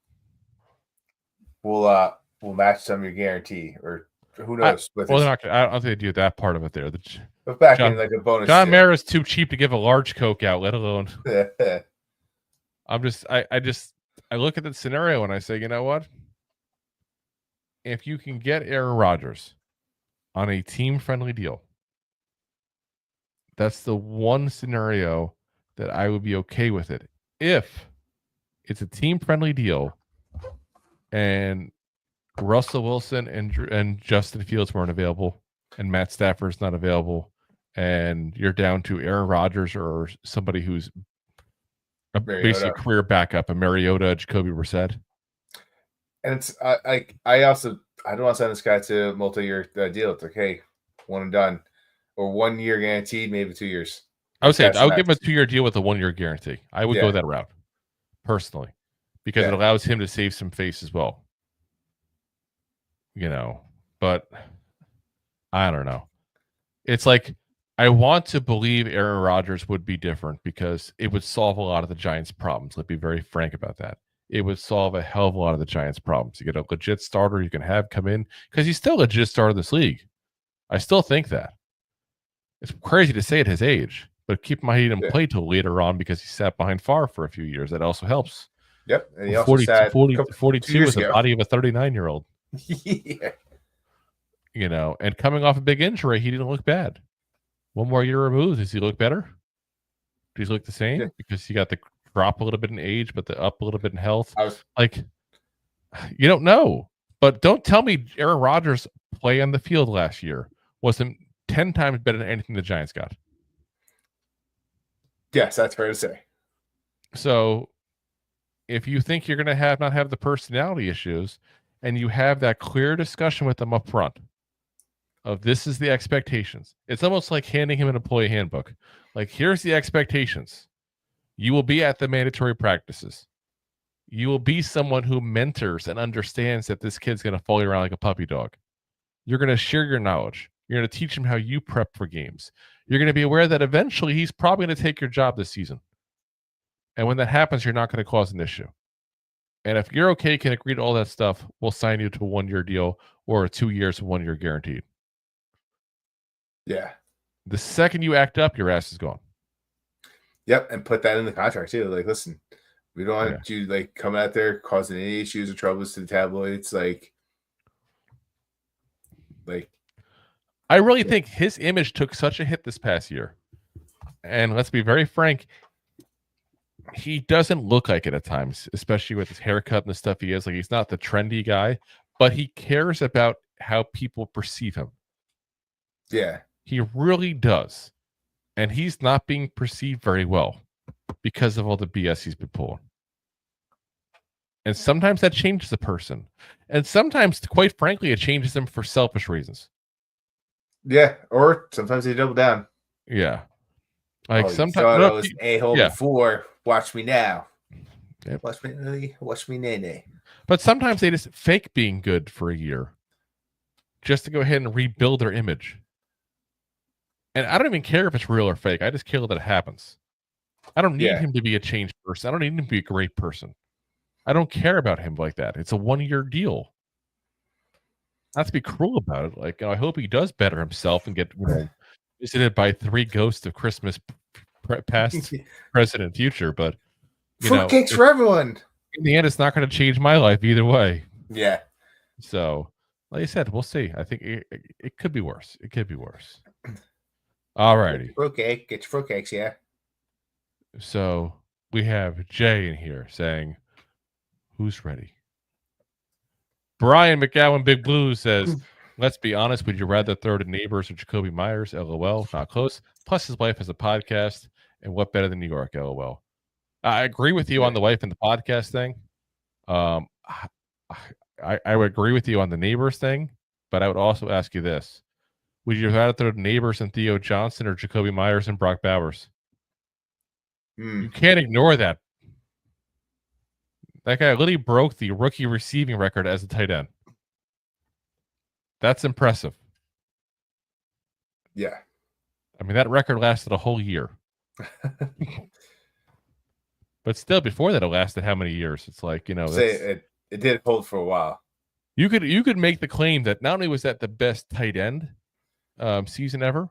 we'll match some of your guarantee, or who knows? I don't think they do that part of it there. But back in like a bonus. John Mara's too cheap to give a large Coke out, let alone. I look at the scenario and I say, you know what? If you can get Aaron Rodgers on a team-friendly deal, that's the one scenario that I would be okay with it. If it's a team-friendly deal and Russell Wilson and Justin Fields weren't available and Matt Stafford's not available and you're down to Aaron Rodgers or somebody who's basically a career backup, a Mariota, Jacoby Brissett. And it's I don't want to sign this guy to a multi-year deal. It's like, hey, one and done, or 1 year guaranteed, maybe 2 years. I would say I would give him a 2-year deal with a 1 year guarantee. I would go that route personally, because it allows him to save some face as well. You know, but I don't know. It's like I want to believe Aaron Rodgers would be different because it would solve a lot of the Giants' problems. Let's be very frank about that. It would solve a hell of a lot of the Giants' problems. You get a legit starter you can have come in, because he's still a legit starter in this league. I still think that. It's crazy to say at his age, but keep in mind he didn't play till later on because he sat behind Favre for a few years. That also helps. Yep. And he also sat 42 with the body of a 39-year-old. Yeah. You know, and coming off a big injury, he didn't look bad. 1 more year removed, does he look better? Does he look the same? Yeah. Because he got the drop a little bit in age, but the up a little bit in health. You don't know. But don't tell me Aaron Rodgers' play on the field last year wasn't 10 times better than anything the Giants got. Yes, that's fair to say. So if you think you're going to not have the personality issues, and you have that clear discussion with them up front of this is the expectations. It's almost like handing him an employee handbook. Like, here's the expectations. You will be at the mandatory practices. You will be someone who mentors and understands that this kid's going to follow you around like a puppy dog. You're going to share your knowledge. You're going to teach him how you prep for games. You're going to be aware that eventually he's probably going to take your job this season. And when that happens, you're not going to cause an issue. And if you're okay, can agree to all that stuff, we'll sign you to a 1 year deal or a 2 years, 1 year guaranteed. Yeah. The second you act up, your ass is gone. Yep, and put that in the contract too. Like, listen, we don't want you like coming out there causing any issues or troubles to the tabloids. Like, I really think his image took such a hit this past year. And let's be very frank, he doesn't look like it at times, especially with his haircut and the stuff he is. Like, he's not the trendy guy, but he cares about how people perceive him. Yeah. He really does. And he's not being perceived very well because of all the BS he's been pulling. And sometimes that changes a person. And sometimes, quite frankly, it changes them for selfish reasons. Yeah. Or sometimes they double down. Yeah. Like, sometimes I was a-hole before. Watch me now. Yep. Watch me nay. But sometimes they just fake being good for a year just to go ahead and rebuild their image. And I don't even care if it's real or fake. I just care that it happens. I don't need him to be a changed person. I don't need him to be a great person. I don't care about him like that. It's a 1 year deal. Not to be cruel about it. Like, I hope he does better himself and get visited by 3 ghosts of Christmas past, present, and future. But Fruitcakes for everyone. In the end, it's not going to change my life either way. Yeah. So, like I said, we'll see. I think it could be worse. It could be worse. All righty. Fruitcake. Get your fruitcakes, yeah. So we have Jay in here saying, "Who's ready?" Brian McGowan, Big Blue says, "Let's be honest. Would you rather throw to Neighbors or Jacoby Myers? LOL. Not close. Plus, his wife has a podcast, and what better than New York? LOL." I agree with you on the wife and the podcast thing. I would agree with you on the Neighbors thing, but I would also ask you this: would you rather throw to Neighbors and Theo Johnson or Jacoby Myers and Brock Bowers? You can't ignore that. That guy literally broke the rookie receiving record as a tight end. That's impressive. Yeah. I mean, that record lasted a whole year. But still, before that, it lasted how many years? It's like, it did hold for a while. You could make the claim that not only was that the best tight end season ever,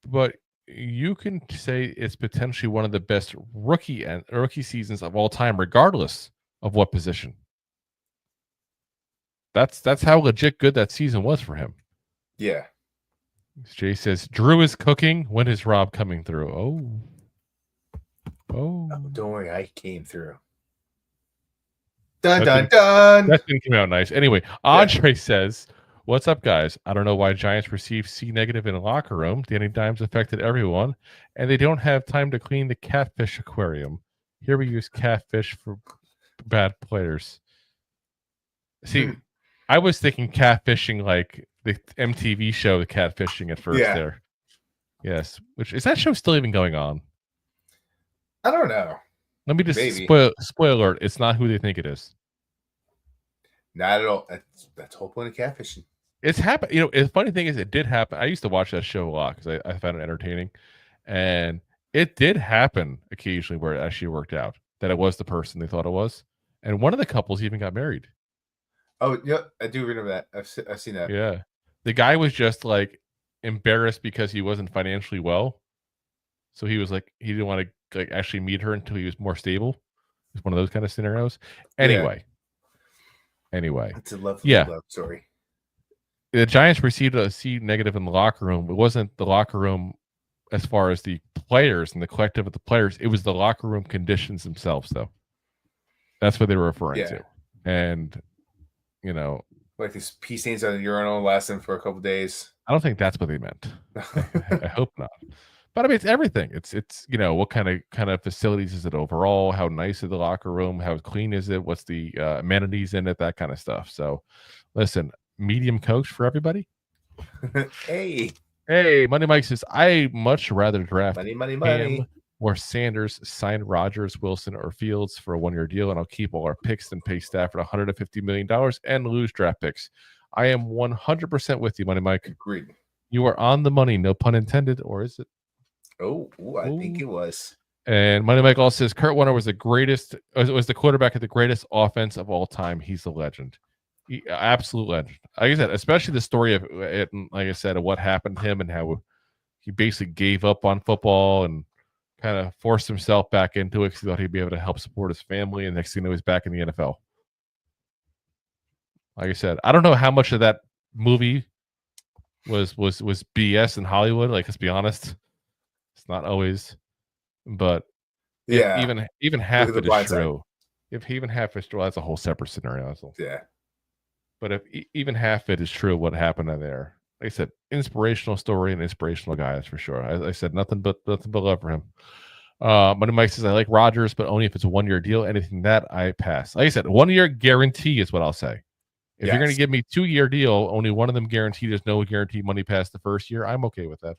but you can say it's potentially one of the best rookie seasons of all time, regardless of what position. That's how legit good that season was for him. Yeah. Jay says, "Drew is cooking. When is Rob coming through?" Oh, don't worry, I came through. Dun dun dun. That didn't come out nice. Anyway, Andre says, "What's up, guys? I don't know why Giants receive C- in the locker room. Danny Dimes affected everyone, and they don't have time to clean the catfish aquarium. Here we use catfish for bad players." See, I was thinking catfishing like the MTV show, the catfishing at first there. Yes. Which is that show still even going on? I don't know. Let me just spoiler alert. It's not who they think it is. Not at all. That's the whole point of catfishing. It's happened. The funny thing is it did happen. I used to watch that show a lot because I found it entertaining. And it did happen occasionally where it actually worked out that it was the person they thought it was. And one of the couples even got married. Oh, yeah, I do remember that. I've seen that. Yeah. The guy was just like embarrassed because he wasn't financially well. So he was like, he didn't want to like actually meet her until he was more stable. It's one of those kind of scenarios. Anyway. It's a lovely love story. The Giants received a C- in the locker room. It wasn't the locker room as far as the players and the collective of the players. It was the locker room conditions themselves, though. That's what they were referring to. And, like these pee stains on the urinal lasting for a couple of days. I don't think that's what they meant. I hope not. But I mean, it's everything. It's what kind of facilities is it overall? How nice is the locker room? How clean is it? What's the amenities in it? That kind of stuff. So, listen, medium coach for everybody. Hey, Money Mike says, "I much rather draft money. Or Sanders, sign Rodgers, Wilson, or Fields for a 1-year deal, and I'll keep all our picks than pay Stafford $150 million and lose draft picks." I am 100% with you, Money Mike. Agreed. You are on the money, no pun intended, or is it? I think it was. And Money Mike also says Kurt Warner was the quarterback of the greatest offense of all time. He's a legend. Absolute legend. Like I said, especially the story of it, like I said, of what happened to him and how he basically gave up on football and kind of forced himself back into it because he thought he'd be able to help support his family. And next thing you know, he's back in the NFL. Like I said, I don't know how much of that movie was BS in Hollywood. Like, let's be honest, it's not always. But even half of it is true. If even half is true, that's a whole separate scenario. Yeah. But if even half of it is true, what happened in there? Like I said, inspirational story and inspirational guy, that's for sure. I said nothing but love for him. Money Mike says, "I like Rodgers, but only if it's a 1-year deal. Anything that I pass." Like I said, 1-year guarantee is what I'll say. If you're going to give me 2-year deal, only one of them guaranteed, there's no guarantee money past the first year, I'm okay with that.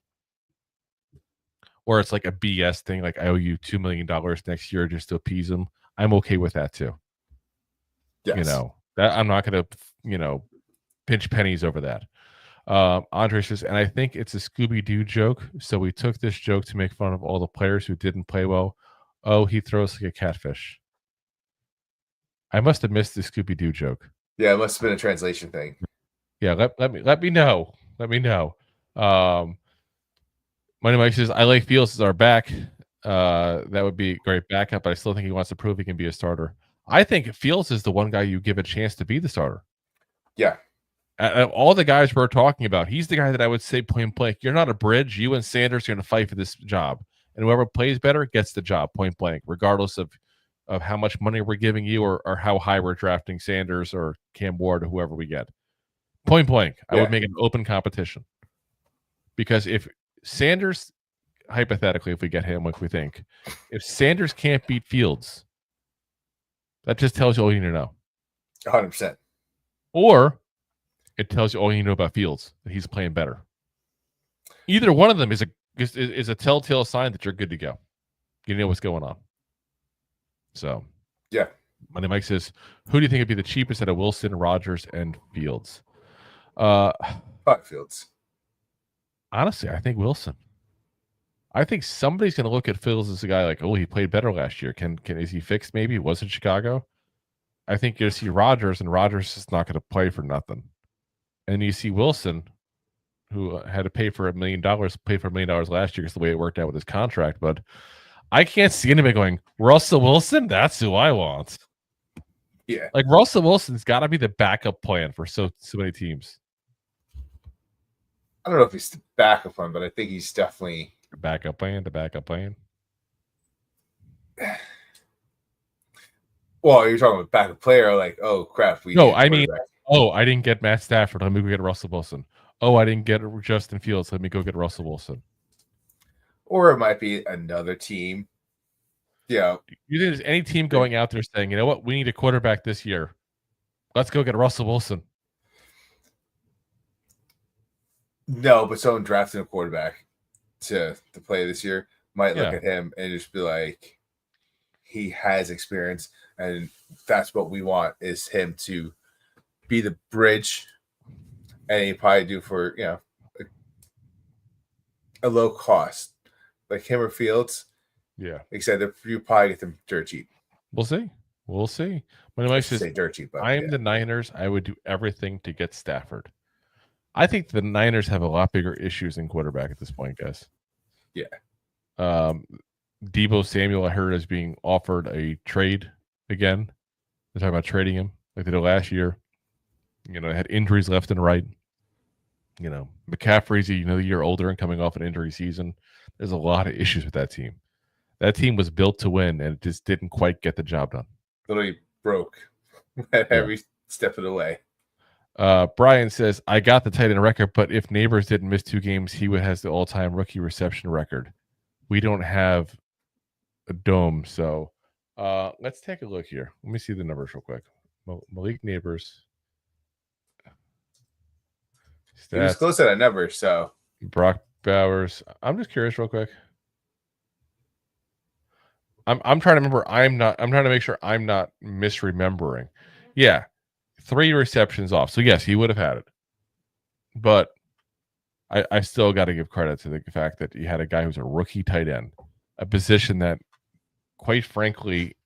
Or it's like a BS thing, like I owe you $2 million next year just to appease them. I'm okay with that too. Yes. That I'm not going to, pinch pennies over that. Andre says, "And I think it's a Scooby-Doo joke. So we took this joke to make fun of all the players who didn't play well. Oh, he throws like a catfish." I must have missed the Scooby-Doo joke. Yeah, it must have been a translation thing. Yeah, let me know. Let me know. Money Mike says, I like Fields as our back. That would be a great backup, but I still think he wants to prove he can be a starter. I think Fields is the one guy you give a chance to be the starter. Yeah. All the guys we're talking about, he's the guy that I would say point blank. You're not a bridge. You and Sanders are going to fight for this job. And whoever plays better gets the job, point blank, regardless of how much money we're giving you or how high we're drafting Sanders or Cam Ward or whoever we get. Point blank, I would make an open competition. Because if Sanders, hypothetically, if we get him like we think, if Sanders can't beat Fields, that just tells you all you need to know. 100%. Or it tells you all you know about Fields, that he's playing better. Either one of them is a telltale sign that you're good to go. You know what's going on. So, yeah. Money Mike says, who do you think would be the cheapest out of Wilson, Rodgers, and Fields? Fields. Honestly, I think Wilson. I think somebody's going to look at Fields as a guy like, oh, he played better last year. Is he fixed? Maybe he was in Chicago. I think you see Rodgers, and Rodgers is not going to play for nothing. And you see Wilson, who had to pay for $1 million last year because the way it worked out with his contract. But I can't see anybody going, Russell Wilson? That's who I want. Yeah. Like Russell Wilson's got to be the backup plan for so many teams. I don't know if he's the backup plan, but I think he's definitely the backup plan. Well, you're talking about backup player, like, oh crap, I didn't get Matt Stafford. Let me go get Russell Wilson. Oh, I didn't get Justin Fields. Let me go get Russell Wilson. Or it might be another team. Yeah. You think there's any team going out there saying, you know what, we need a quarterback this year. Let's go get Russell Wilson. No, but someone drafting a quarterback to play this year might look at him and just be like, he has experience, and that's what we want, is him to be the bridge, and he probably do for a low cost, like him or Fields. Yeah, except you probably get them dirt cheap. We'll see. When I say dirt cheap, but I'm the Niners, I would do everything to get Stafford. I think the Niners have a lot bigger issues in quarterback at this point, guys. Yeah. Deebo Samuel, I heard, is being offered a trade again. They're talking about trading him like they did last year. Had injuries left and right. McCaffrey's a year older and coming off an injury season. There's a lot of issues with that team. That team was built to win, and it just didn't quite get the job done. Literally broke at every step of the way. Brian says, I got the tight end record, but if Neighbors didn't miss 2 games, he has the all-time rookie reception record. We don't have a dome, so let's take a look here. Let me see the numbers real quick. Malik Neighbors. Stats. He was close to that number, so. Brock Bowers. I'm just curious real quick. I'm trying to remember. I'm trying to make sure I'm not misremembering. Yeah. 3 receptions off. So yes, he would have had it. But I still got to give credit to the fact that he had a guy who's a rookie tight end, a position that, quite frankly,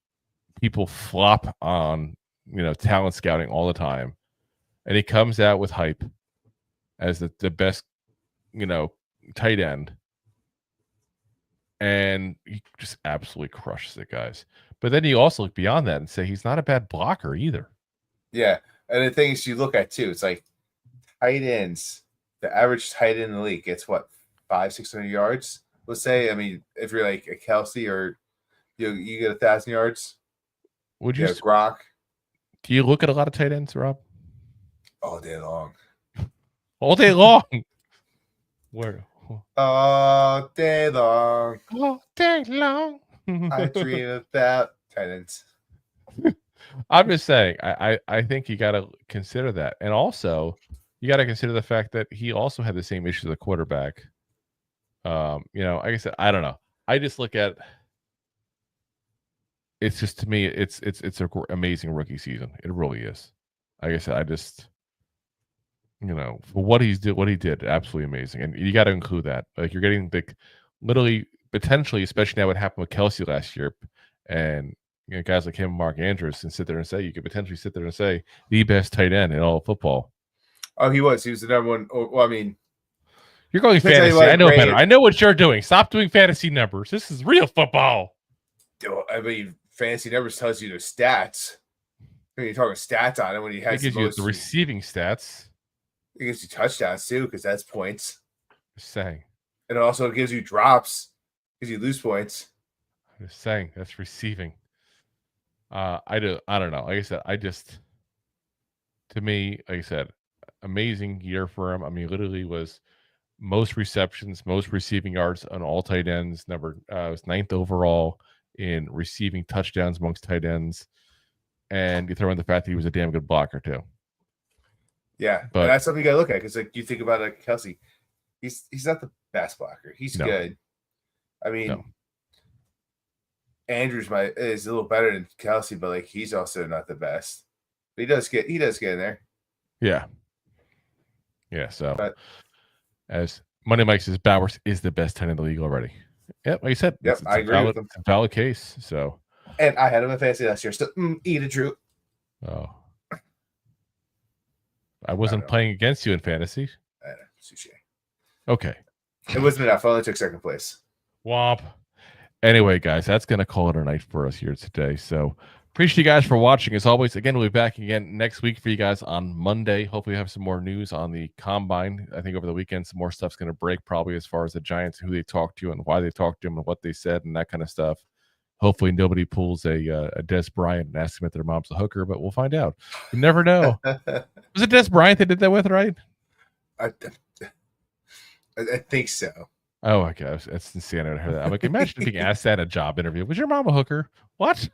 people flop on, talent scouting all the time. And he comes out with hype as the best, tight end. And he just absolutely crushes it, guys. But then you also look beyond that and say he's not a bad blocker either. Yeah. And the things you look at, too, it's like tight ends. The average tight end in the league gets, 500-600 yards, let's say. I mean, if you're like a Kelsey or you get 1,000 yards. Would you? Gronk. Do you look at a lot of tight ends, Rob? All day long. All day long? Where? All day long. All day long. I dream about tight ends. I'm just saying, I think you got to consider that. And also, you got to consider the fact that he also had the same issue as a quarterback. Like I said, I don't know. I just look at it's just, to me, it's an amazing rookie season. It really is. Like I said, I just, for what he did, absolutely amazing. And you got to include that. Like, you're getting literally, potentially, especially now what happened with Kelsey last year, and guys like him, Mark Andrews, and you could potentially sit there and say the best tight end in all of football. Oh, he was. He was the number one. Well, I mean, You're going Depends how you fantasy. wanna I know grade better. it. I know what you're doing. Stop doing fantasy numbers. This is real football. I mean, fantasy numbers tells you the stats. When you're talking stats on it, when he It has gives you the receiving stats. it gives you touchdowns too, because that's points. Just saying. And it also gives you drops, because you lose points. Just saying. That's receiving. I don't know. Like I said, to me, like I said, amazing year for him. I mean, literally was most receptions, most receiving yards on all tight ends. Was 9th overall in receiving touchdowns amongst tight ends. And you throw in the fact that he was a damn good blocker too. Yeah, But and that's something you gotta look at, because like you think about like Kelsey, he's not the best blocker. He's No. good. I mean, No. Andrews is a little better than Kelsey, but like he's also not the best. But he does get in there. Yeah. Yeah. So But- as Money Mike says, Bowers is the best 10 in the league already. Yep, like you said, Yep, I agree with him. It's a valid case. So And I had him in fantasy last year. Still, eat it, Drew. I wasn't know. playing against you in fantasy. Sushi. Okay. It wasn't enough. I only took second place. Womp. Anyway, guys, that's going to call it a night for us here today. So appreciate you guys for watching. As always, again, we'll be back again next week for you guys on Monday. Hopefully we have some more news on the combine. I think over the weekend, some more stuff's going to break probably as far as the Giants, who they talked to and why they talked to them and what they said and that kind of stuff. Hopefully nobody pulls a Des Bryant and asks them if their mom's a hooker, but we'll find out. You never know. Was it Des Bryant they did that with, right? I think so. Oh, my gosh. That's insane. I heard that. I'm like, imagine being asked that in a job interview. Was your mom a hooker? What?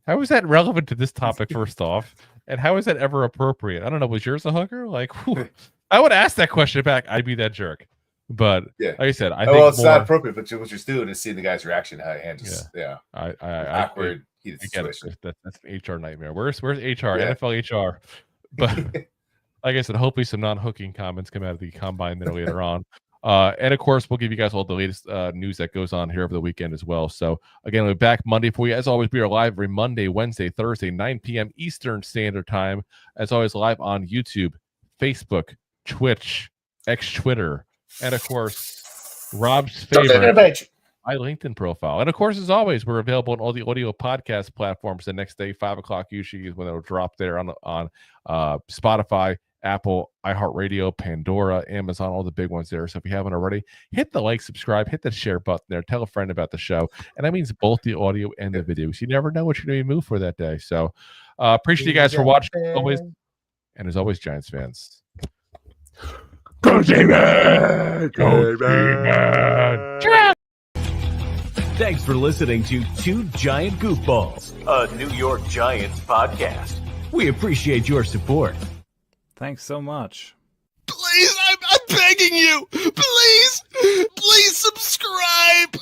How is that relevant to this topic, first off? And how is that ever appropriate? I don't know. Was yours a hooker? Like, whew. I would ask that question back. I'd be that jerk. But Yeah. like I said, I think it's not appropriate, but what you're doing is seeing the guy's reaction, how he handles. Yeah. Awkward. I get it. That's an HR nightmare. Where's HR? Yeah. NFL HR. But like I said, hopefully some non-hooking comments come out of the combine there later on. And of course, we'll give you guys all the latest news that goes on here over the weekend as well. So again, we'll be back Monday for you. As always, we are live every Monday, Wednesday, Thursday, 9 p.m. Eastern Standard Time. As always, live on YouTube, Facebook, Twitch, Twitter, and of course, Rob's favorite, my LinkedIn profile. And of course, as always, we're available on all the audio podcast platforms the next day, 5 o'clock usually is when it'll drop there on Spotify, Apple, iHeartRadio, Pandora, Amazon, all the big ones there. So if you haven't already, hit the like, subscribe, hit the share button there, tell a friend about the show. And that means both the audio and the video. So you never know what you're going to be moved for that day. So appreciate you guys for watching as always. And as always, Giants fans. Go Demon! Go Demon! Thanks for listening to Two Giant Goofballs, a New York Giants podcast. We appreciate your support. Thanks so much. Please, I'm begging you. Please subscribe.